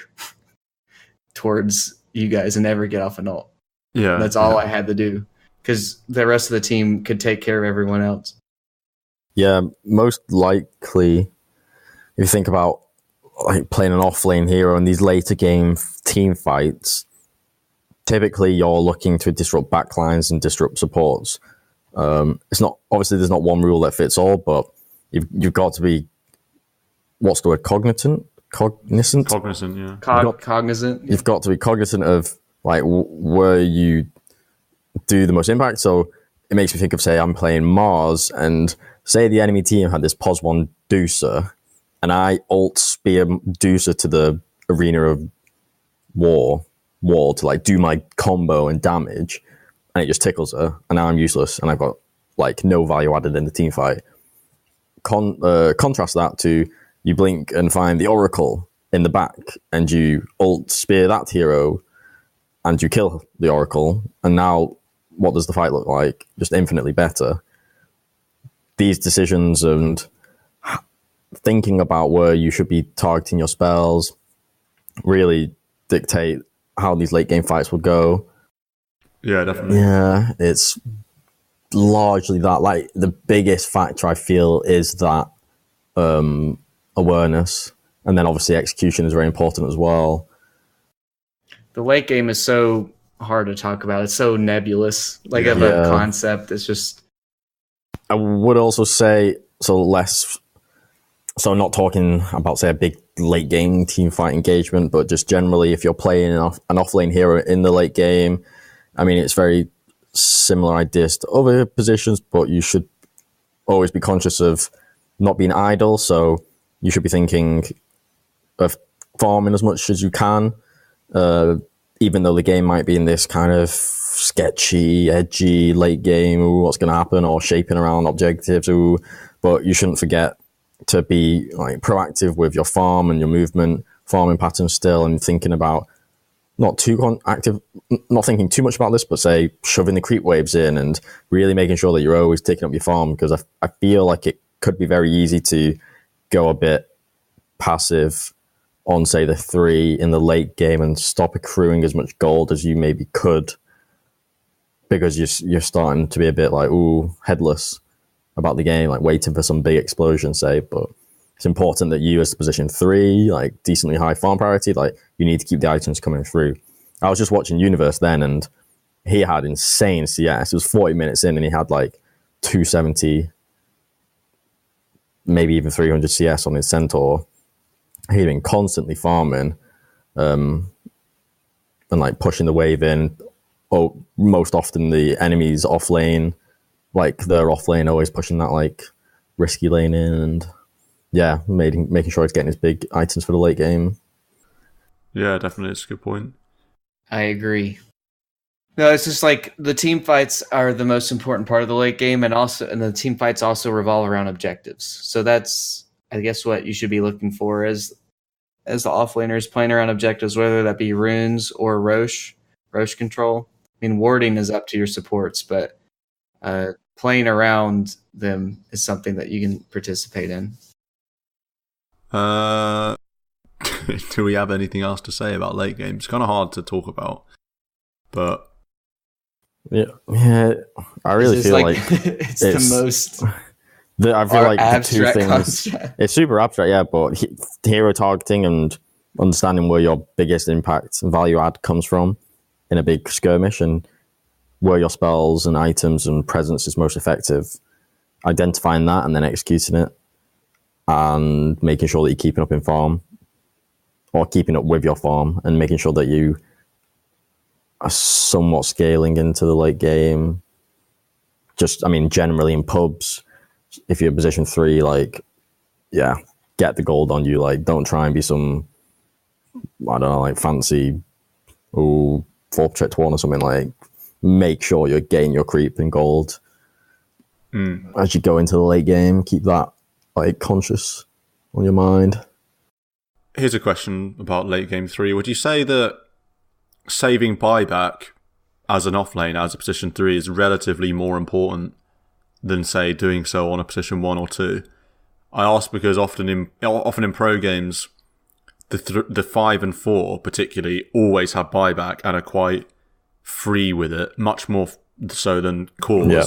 towards you guys and never get off an ult. Yeah, that's all I had to do, because the rest of the team could take care of everyone else. Yeah, most likely, if you think about playing an offlane hero in these later game team fights, typically you're looking to disrupt backlines and disrupt supports. It's not, obviously there's not one rule that fits all, but you've got to be, what's the word, cognizant, yeah. Cognizant. You've got to be cognizant of where you do the most impact. So it makes me think of, say, I'm playing Mars, and say the enemy team had this pos 1 Deucer, and I ult spear Deucer to the arena of wall to do my combo and damage, and it just tickles her, and now I'm useless, and I've got no value added in the team fight. Contrast that to you blink and find the Oracle in the back, and you ult spear that hero, and you kill the Oracle, and now what does the fight look like? Just infinitely better. These decisions and thinking about where you should be targeting your spells really dictate how these late game fights will go. Yeah, definitely. Yeah, it's largely that. The biggest factor I feel is that awareness, and then obviously execution is very important as well. The late game is so hard to talk about. It's so nebulous, of a concept. It's just. I would also say so not talking about, say, a big late game team fight engagement, but just generally if you're playing an offlane hero in the late game, I mean, it's very similar ideas to other positions, but you should always be conscious of not being idle. So you should be thinking of farming as much as you can, even though the game might be in this kind of sketchy, edgy late game, what's going to happen, or shaping around objectives, but you shouldn't forget to be proactive with your farm and your movement, farming patterns still, and thinking about not thinking too much about this, but say shoving the creep waves in and really making sure that you're always taking up your farm, because I feel like it could be very easy to go a bit passive on, say, the 3 in the late game and stop accruing as much gold as you maybe could, because you're starting to be a bit headless about the game, waiting for some big explosion, say. But it's important that you, as the position 3, decently high farm priority, you need to keep the items coming through. I was just watching Universe then, and he had insane CS. It was 40 minutes in, and he had 270, maybe even 300 CS on his Centaur. He'd been constantly farming, and pushing the wave in. Oh, most often the enemy's off lane, they're off lane, always pushing that risky lane in, and making sure he's getting his big items for the late game. Yeah, definitely, it's a good point. I agree. No, it's just the team fights are the most important part of the late game, and the team fights also revolve around objectives. So that's, I guess, what you should be looking for as the offlaners playing around objectives, whether that be runes or Roche control. I mean, warding is up to your supports, but playing around them is something that you can participate in. Do we have anything else to say about late game? It's kind of hard to talk about, but yeah, I really feel it's the most. I feel the two things. Concept. It's super abstract, yeah, but hero targeting and understanding where your biggest impact and value add comes from in a big skirmish, and where your spells and items and presence is most effective. Identifying that and then executing it, and making sure that you're keeping up in farm, or keeping up with your farm, and making sure that you are somewhat scaling into the late game. just, I mean, generally in pubs, if you're position 3, like, yeah, get the gold on you. Like, don't try and be some, I don't know, like fancy, 4-check 1 or something. Like, make sure you're getting your creep in gold as you go into the late game. Keep that like conscious on your mind. Here's a question about late game 3. Would you say that saving buyback as an offlane, as a position 3, is relatively more important than, say, doing so on a position 1 or 2? I ask because often in pro games, the 5 and 4 particularly always have buyback and are quite free with it, much more so than cores. Yeah.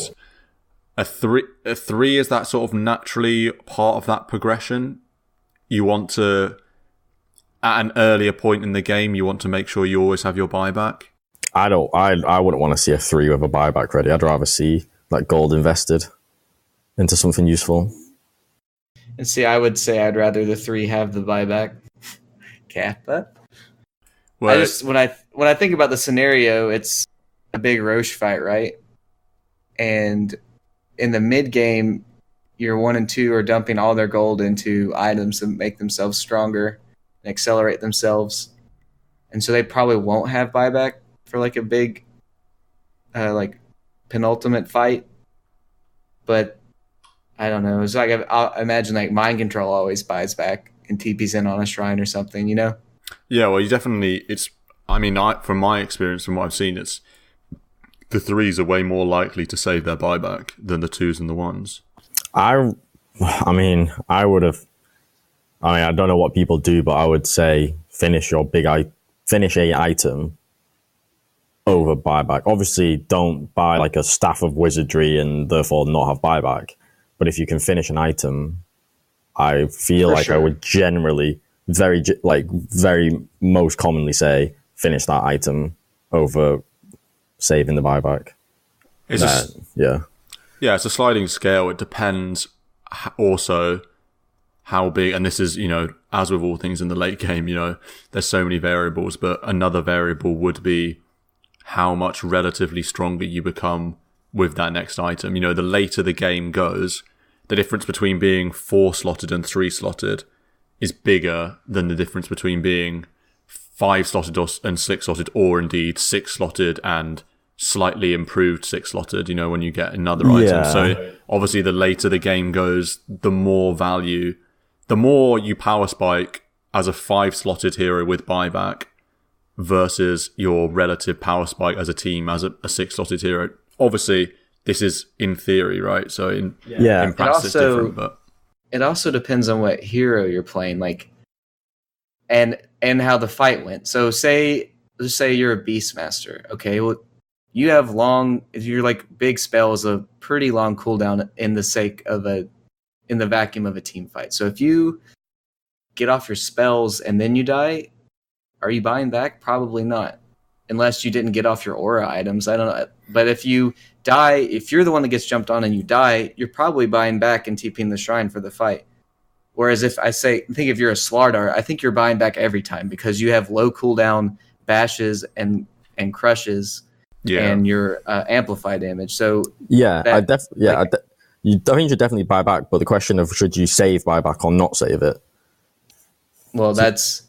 A three is that sort of naturally part of that progression. You want to, at an earlier point in the game, you want to make sure you always have your buyback. I wouldn't want to see a 3 with a buyback ready. I'd rather see like gold invested into something useful. And see, I would say I'd rather the 3 have the buyback. But well, when I think about the scenario, it's a big Roche fight, right? And in the mid game, your 1 and 2 are dumping all their gold into items to make themselves stronger and accelerate themselves, and so they probably won't have buyback for like a big, like penultimate fight. But I don't know. It's like I imagine like mind control always buys back and TP's in on a shrine or something, you know? Yeah, well, you definitely. From my experience, from what I've seen, it's the 3s are way more likely to save their buyback than the 2s and the 1s. I don't know what people do, but I would say finish a item over buyback. Obviously, don't buy like a staff of wizardry and therefore not have buyback. But if you can finish an item, I feel like I would generally very most commonly say finish that item over saving the buyback. Yeah, it's a sliding scale. It depends also how big, and this is, as with all things in the late game, there's so many variables, but another variable would be how much relatively stronger you become with that next item. The later the game goes, the difference between being 4-slotted and 3-slotted is bigger than the difference between being 5-slotted and 6-slotted, or indeed 6-slotted and slightly improved 6-slotted, when you get another item. So obviously the later the game goes, the more value, the more you power spike as a 5-slotted hero with buyback versus your relative power spike as a team as a 6-slotted hero. Obviously, this is in theory, right? So in practice it's different, but it also depends on what hero you're playing, like, and how the fight went. So let's say you're a Beastmaster. Okay, well, you have if you're like big spells, a pretty long cooldown in the vacuum of a team fight. So if you get off your spells and then you die, are you buying back? Probably not, unless you didn't get off your aura items. I don't know. But if you die, if you're the one that gets jumped on and you die, you're probably buying back and TPing the shrine for the fight. Whereas if if you're a Slardar, I think you're buying back every time because you have low cooldown bashes and crushes and your amplify damage. So I think you should definitely buy back. But the question of should you save buyback or not save it? Well, that's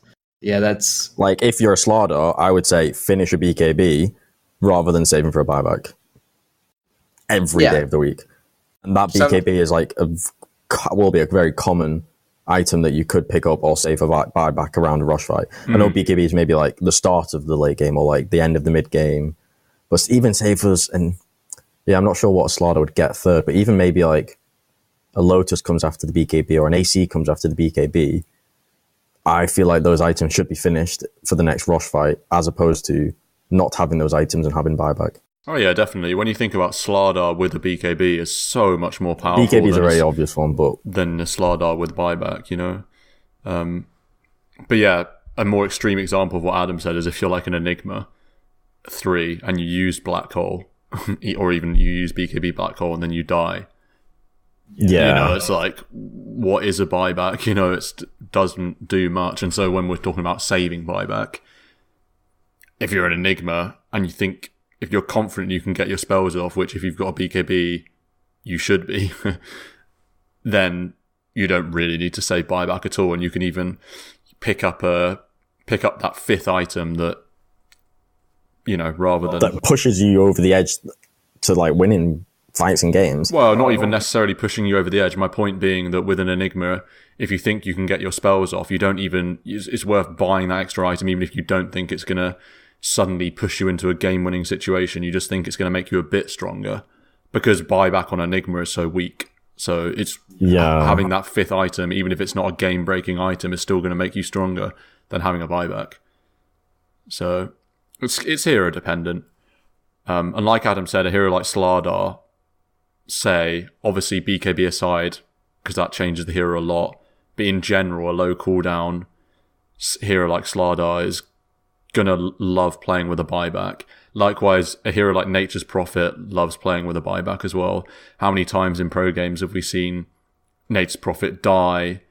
like if you're a Slardar, I would say finish a BKB rather than saving for a buyback every day of the week. And that BKB is like will be a very common item that you could pick up or save for buyback around a rush fight. I know BKB is maybe like the start of the late game or like the end of the mid game, but even savers, and I'm not sure what a Slardar would get third, but even maybe like a Lotus comes after the BKB or an AC comes after the BKB, I feel like those items should be finished for the next rush fight as opposed to not having those items and having buyback. Oh yeah, definitely. When you think about Slardar with a BKB, is so much more powerful. BKB is a very obvious one, but than a Slardar with buyback, But yeah, a more extreme example of what Adam said is if you're like an Enigma 3 and you use Black Hole, or even you use BKB Black Hole and then you die. Yeah, it's like, what is a buyback? It doesn't do much. And so when we're talking about saving buyback, if you're an Enigma and you think, if you're confident you can get your spells off, which if you've got a BKB you should be, then you don't really need to say buyback at all, and you can even pick up that fifth item that, rather than that pushes you over the edge to like winning fights and games. Well, not even necessarily pushing you over the edge. My point being that with an Enigma, if you think you can get your spells off, it's worth buying that extra item, even if you don't think it's going to suddenly push you into a game-winning situation. You just think it's going to make you a bit stronger, because buyback on Enigma is so weak. So it's having that fifth item, even if it's not a game-breaking item, is still going to make you stronger than having a buyback. So it's hero dependent. And like Adam said, a hero like Slardar, say, obviously BKB aside, because that changes the hero a lot, but in general, a low cooldown hero like Slardar is gonna love playing with a buyback. Likewise, a hero like Nature's Prophet loves playing with a buyback as well. How many times in pro games have we seen Nature's Prophet die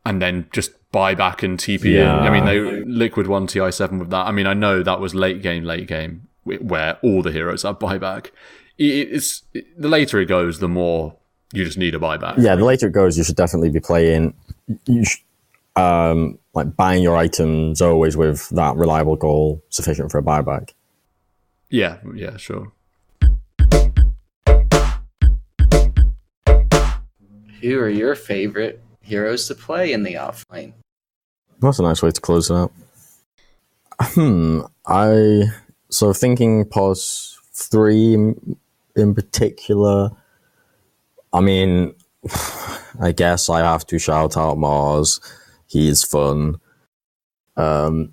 and then just buyback and TP in? I mean, they Liquid won TI7 with that. I mean, I know that was late game, where all the heroes have buyback. The later it goes, the more you just need a buyback. Yeah, the later it goes, you should definitely be playing. Like buying your items always with that reliable goal sufficient for a buyback. Yeah, sure. Who are your favorite heroes to play in the offlane? That's a nice way to close it out. So thinking POS 3 in particular, I mean, I guess I have to shout out Mars. He is fun. My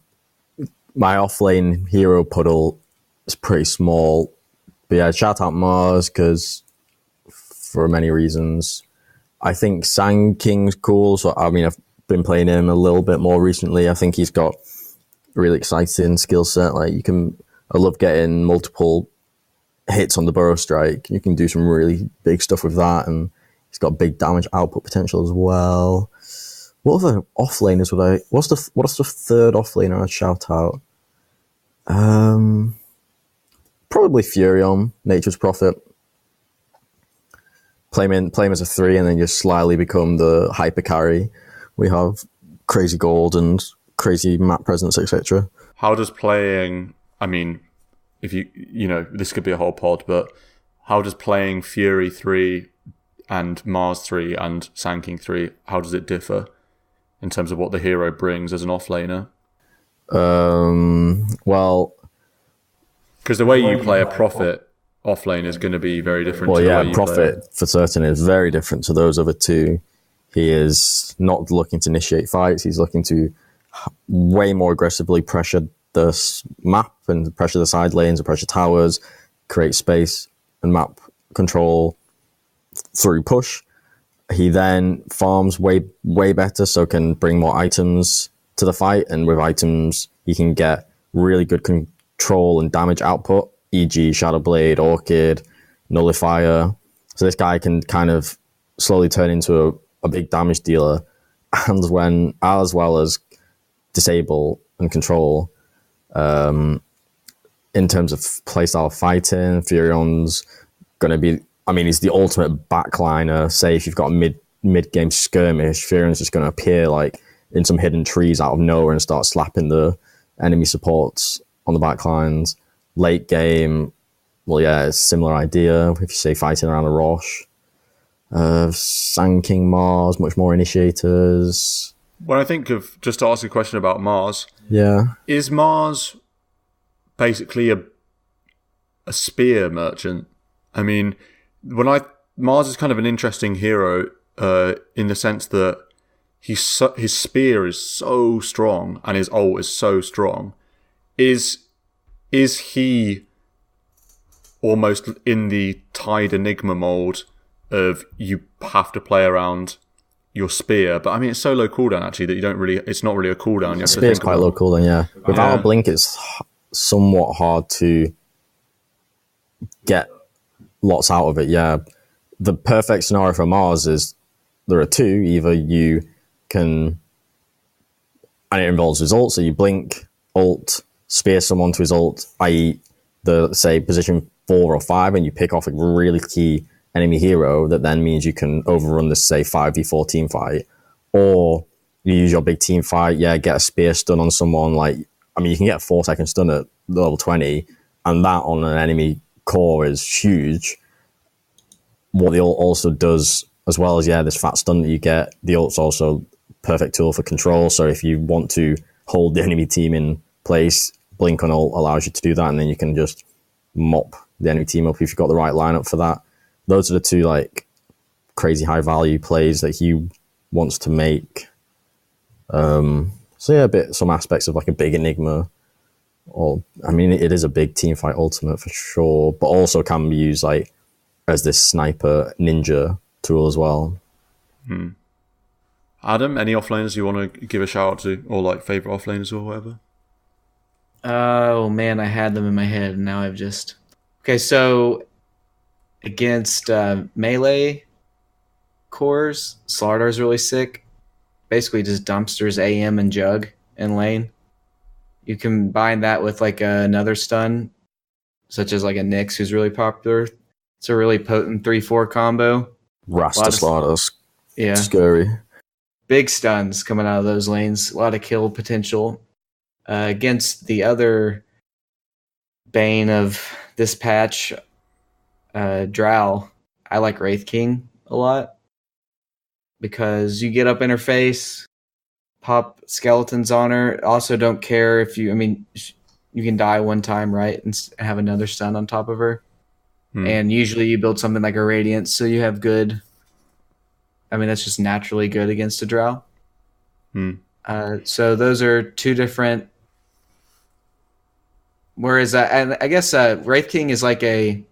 offlane hero puddle is pretty small. But yeah, shout out Mars, because for many reasons. I think Sand King's cool. So, I mean, I've been playing him a little bit more recently. I think he's got a really exciting skill set. I love getting multiple hits on the Burrow Strike. You can do some really big stuff with that, and he's got big damage output potential as well. What other offlaners would I? What's the third offlaner I'd shout out? Probably Furion, Nature's Prophet. Play him as a 3, and then just slyly become the hyper carry. We have crazy gold and crazy map presence, etc. How does playing? I mean, if this could be a whole pod, but how does playing Fury 3 and Mars 3 and Sand King 3? How does it differ in terms of what the hero brings as an offlaner? Well, because the way you play a Prophet offlane is going to be very different. Well, to yeah, the way Prophet for certain is very different to those other two. He is not looking to initiate fights. He's looking to way more aggressively pressure the map and pressure the side lanes and pressure towers, create space and map control through push. He then farms way better, so can bring more items to the fight, and with items he can get really good control and damage output, e.g. Shadow Blade, Orchid, Nullifier. So this guy can kind of slowly turn into a big damage dealer, and as well as disable and control. In terms of playstyle fighting, Furion's going to be, I mean, he's the ultimate backliner. Say if you've got a mid-game skirmish, Furion's just going to appear like in some hidden trees out of nowhere and start slapping the enemy supports on the backlines. Late game, well, yeah, it's a similar idea. If you say fighting around a Roche. Sand King Mars, much more initiators. When I think of, just to ask a question about Mars, is Mars basically a spear merchant? I mean, Mars is kind of an interesting hero in the sense that his spear is so strong and his ult is so strong. Is he almost in the Tide Enigma mold of you have to play around your spear? But I mean, it's so low cooldown actually that it's not really a cooldown. Spear's quite low cooldown, yeah. Without a blink, it's somewhat hard to get lots out of it, yeah. The perfect scenario for Mars is there are two. Either you can, and it involves his ult, so you blink, ult, spear someone to his ult, i.e. the, say, position 4 or 5, and you pick off a really key enemy hero that then means you can overrun this, say, 5v4 team fight, or you use your big team fight, get a spear stun on someone. Like, I mean, you can get a 4-second stun at level 20, and that on an enemy core is huge. What the ult also does, as well as this fat stun that you get, the ult's also perfect tool for control. So if you want to hold the enemy team in place, blink on ult allows you to do that, and then you can just mop the enemy team up if you've got the right lineup for that. Those are the two like crazy high value plays that he wants to make. Some aspects of like a big Enigma, or I mean, it is a big team fight ultimate for sure, but also can be used like as this sniper ninja tool as well. Adam, any offlaners you want to give a shout out to, or like favorite offlaners or whatever? Oh man, I had them in my head, and now I've just... Okay, so against melee cores, Slardar's really sick. Basically just dumpsters AM and Jug in lane. You combine that with like another stun, such as like a Nyx, who's really popular. It's a really potent 3-4 combo. Rasta Slardar's yeah, scary. Big stuns coming out of those lanes. A lot of kill potential. Against the other bane of this patch, Drow, I like Wraith King a lot. Because you get up in her face, pop skeletons on her. Also don't care if you can die one time, right? And have another stun on top of her. And usually you build something like a Radiance, so you have good... I mean, that's just naturally good against a Drow. So those are two different... Whereas, and I guess Wraith King is like he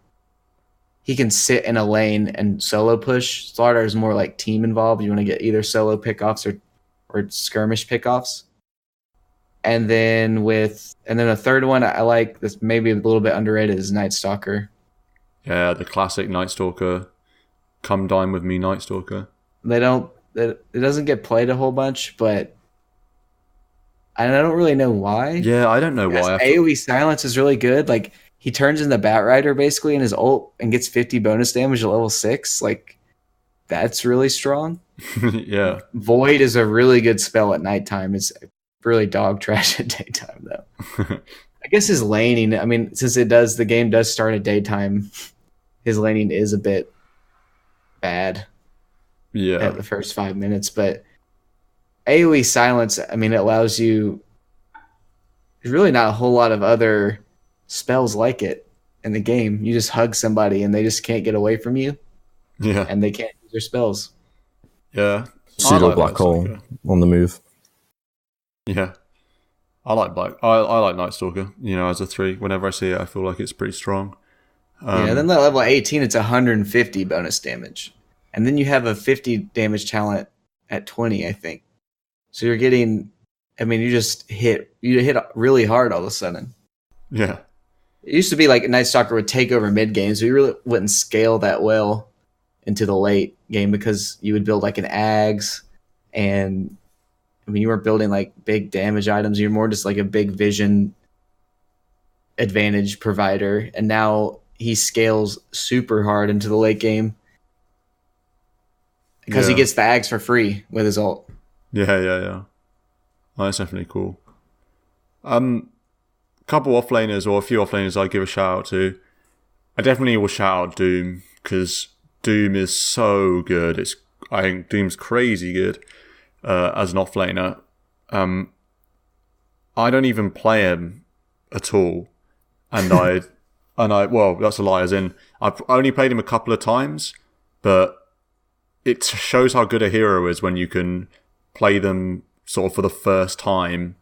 can sit in a lane and solo push. Slardar is more like team involved. You want to get either solo pickoffs or skirmish pickoffs. And then a third one I like, this maybe a little bit underrated, is Night Stalker. Yeah, the classic Night Stalker. Come dine with me, Night Stalker. It doesn't get played a whole bunch, but I don't really know why. Yeah, I don't know why. AoE silence is really good. Like, he turns into Bat Rider basically in his ult and gets 50 bonus damage at level 6. Like, that's really strong. Yeah. Void is a really good spell at nighttime. It's really dog trash at daytime, though. I guess his laning, I mean, since the game does start at daytime, his laning is a bit bad. Yeah. At the first 5 minutes. But AoE silence, I mean, it allows you... There's really not a whole lot of other spells like it in the game. You just hug somebody and they just can't get away from you. Yeah. And they can't use their spells. Yeah. Pseudo black hole on the move. Yeah. I like Night Stalker, as a 3. Whenever I see it, I feel like it's pretty strong. And then at level 18, it's 150 bonus damage. And then you have a 50 damage talent at 20, I think. So you're getting... I mean, you hit really hard all of a sudden. Yeah. It used to be like Night Stalker would take over mid game, so you really wouldn't scale that well into the late game because you would build like an Ags, and I mean, you weren't building like big damage items. You're more just like a big vision advantage provider. And now he scales super hard into the late game because he gets the Ags for free with his ult. Yeah. Oh, that's definitely cool. Couple offlaners, or a few offlaners I'd give a shout out to. I definitely will shout out Doom, because Doom is so good. I think Doom's crazy good as an offlaner. I don't even play him at all, and well, that's a lie. As in, I've only played him a couple of times, but it shows how good a hero is when you can play them sort of for the first time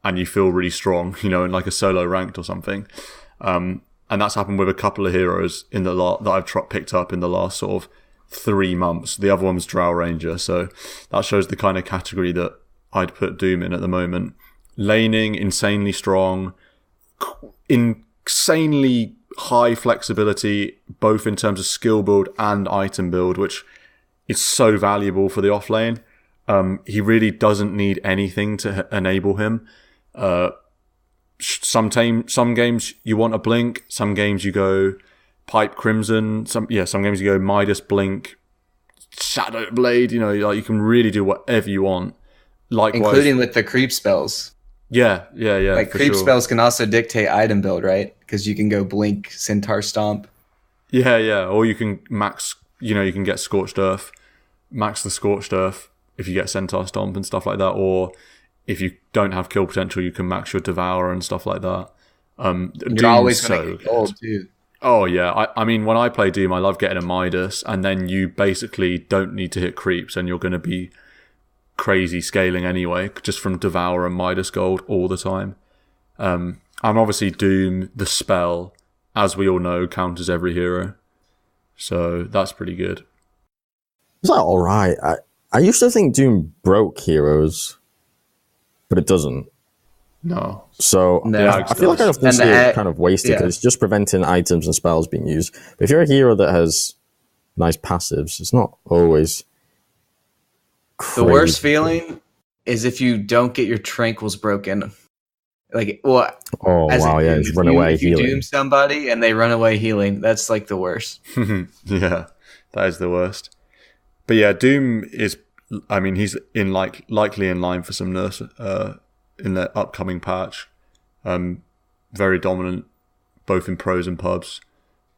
and you feel really strong, in like a solo ranked or something. And that's happened with a couple of heroes that I've picked up in the last sort of 3 months. The other one was Drow Ranger, so that shows the kind of category that I'd put Doom in at the moment. Laning, insanely strong, insanely high flexibility, both in terms of skill build and item build, which is so valuable for the offlane. He really doesn't need anything to enable him. Some games you want a blink, some games you go Pipe Crimson. Some games you go Midas, Blink, Shadow Blade. Like you can really do whatever you want. Likewise, including with the creep spells. Yeah. Like creep spells can also dictate item build, right? Because you can go Blink, Centaur Stomp. Yeah. Or you can max. You can get Scorched Earth, max the Scorched Earth if you get Centaur Stomp and stuff like that. Or if you don't have kill potential, you can max your Devour and stuff like that. You're always going to get gold too. Oh yeah, I mean when I play Doom, I love getting a Midas, and then you basically don't need to hit creeps, and you're going to be crazy scaling anyway, just from Devour and Midas gold all the time. And obviously Doom, the spell, as we all know, counters every hero, so that's pretty good. Is that all right? I used to think Doom broke heroes, but it doesn't. No. So I feel like I often see it kind of wasted because it's just preventing items and spells being used. But if you're a hero that has nice passives, it's not always crazy. The worst feeling is if you don't get your tranquils broken. Like, well, run away if healing. You doom somebody and they run away healing, that's like the worst. Yeah, that is the worst. But yeah, Doom is. I mean, he's likely in line for some nerfs in the upcoming patch. Very dominant, both in pros and pubs.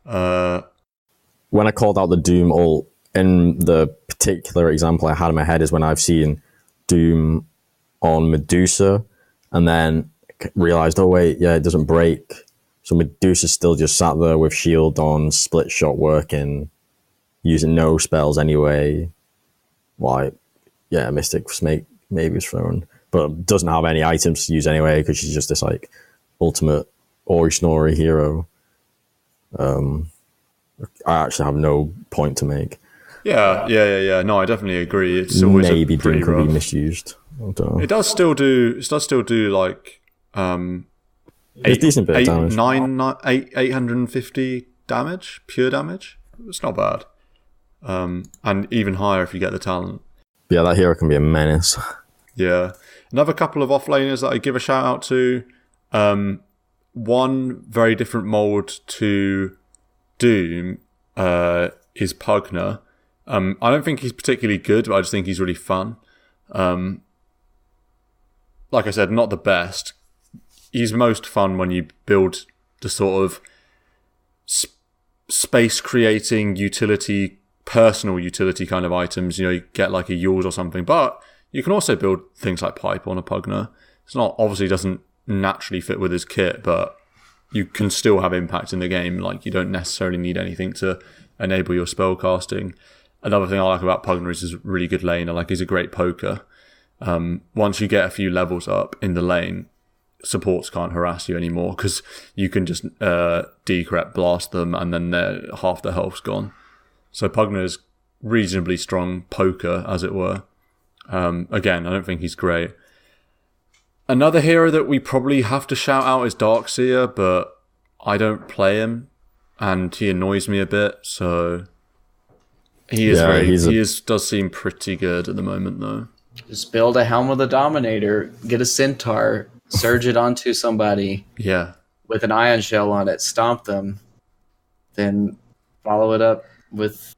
When I called out the Doom ult, in the particular example I had in my head is when I've seen Doom on Medusa, and then realized, it doesn't break. So Medusa's still just sat there with shield on, split shot working, using no spells anyway. Mystic Snake maybe was thrown, but doesn't have any items to use anyway because she's just this like ultimate Ori Snorri hero. I actually have no point to make. Yeah. No, I definitely agree. It's always maybe Doom can be misused. I don't know. It does still do like it's decent bit of damage. 850 damage, pure damage. It's not bad. And even higher if you get the talent. Yeah, that hero can be a menace. Yeah. Another couple of offlaners that I give a shout out to. One very different mold to Doom is Pugner. I don't think he's particularly good, but I just think he's really fun. Like I said, not the best. He's most fun when you build the sort of space creating utility, personal utility kind of items. You get like a Yules or something, but you can also build things like Pipe on a Pugner. It's not, obviously doesn't naturally fit with his kit, but you can still have impact in the game. Like you don't necessarily need anything to enable your spell casting. Another thing I like about Pugner is he's a really good laner. Like he's a great poker. Once you get a few levels up in the lane, supports can't harass you anymore because you can just decrep blast them and then half their health's gone. So Pugner is reasonably strong poker, as it were. Again, I don't think he's great. Another hero that we probably have to shout out is Darkseer, but I don't play him and he annoys me a bit, so he does seem pretty good at the moment though. Just build a Helm of the Dominator, get a Centaur, surge it onto somebody. Yeah. With an Ion Shell on it, stomp them, then follow it up with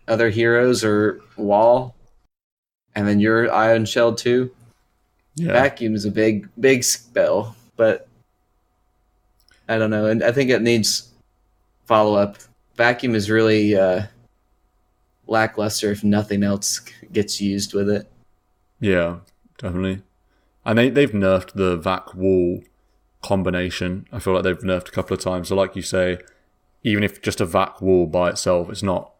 other heroes or wall, and then your Ion Shell too. Yeah. Vacuum is a big spell, but I don't know, and I think it needs follow up. Vacuum is really lackluster if nothing else gets used with it. Yeah, definitely. And they've nerfed the Vac Wall combination. I feel like they've nerfed a couple of times. So like you say, even if just a Vac Wall by itself, it's not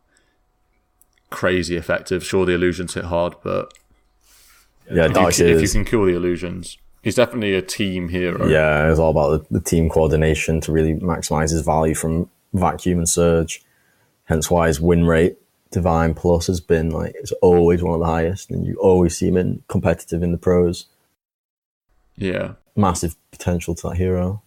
crazy effective. Sure, the illusions hit hard, but if you can kill the illusions, he's definitely a team hero. Yeah, it's all about the team coordination to really maximize his value from Vacuum and Surge. Hence why his win rate, Divine Plus, has been it's always one of the highest, and you always see him competitive in the pros. Yeah. Massive potential to that hero.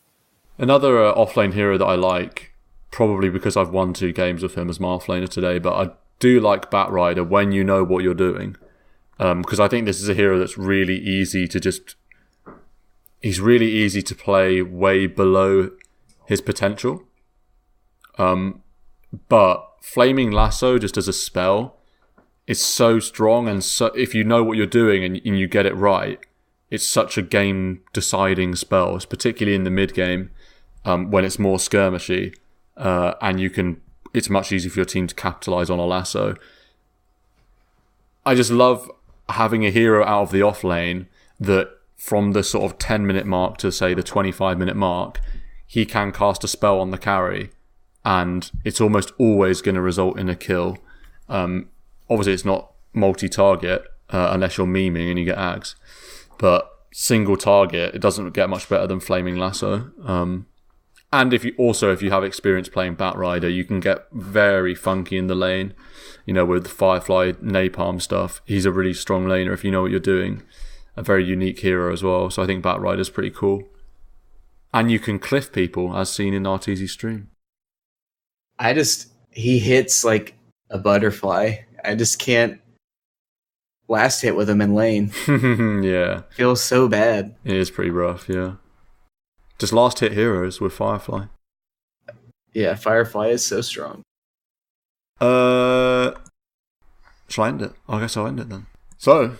Another offlane hero that I like, probably because I've won 2 games with him as my offlaner today, but I do like Batrider when you know what you're doing. Because I think this is a hero that's really easy to he's really easy to play way below his potential. But Flaming Lasso, just as a spell, is so strong, and so if you know what you're doing and you get it right, it's such a game-deciding spell, particularly in the mid-game when it's more skirmishy, and it's much easier for your team to capitalize on a lasso. I just love having a hero out of the off lane that from the sort of 10-minute mark to, say, the 25-minute mark, he can cast a spell on the carry, and it's almost always going to result in a kill. Obviously, it's not multi-target unless you're memeing and you get ags. But single target, it doesn't get much better than Flaming Lasso. And if you have experience playing Batrider, you can get very funky in the lane. With the Firefly Napalm stuff, he's a really strong laner if you know what you're doing. A very unique hero as well. So I think Batrider's pretty cool. And you can cliff people, as seen in RTZ stream. He hits like a butterfly. I just can't last hit with him in lane. Yeah. Feels so bad. It is pretty rough, yeah. Just last hit heroes with Firefly. Yeah, Firefly is so strong. Shall I end it? I guess I'll end it then. So,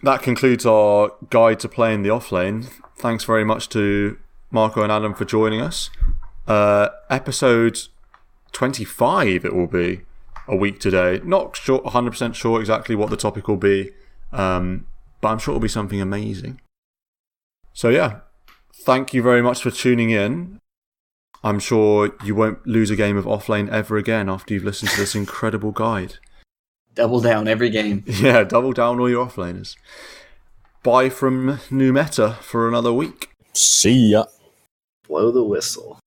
that concludes our guide to playing the offlane. Thanks very much to Marco and Adam for joining us. Episode 25 it will be a week today. Not sure, 100% sure exactly what the topic will be, but I'm sure it'll be something amazing. So yeah, thank you very much for tuning in. I'm sure you won't lose a game of Offlane ever again after you've listened to this incredible guide. Double down every game. Yeah, double down all your offlaners. Bye from New Meta for another week. See ya. Blow the whistle.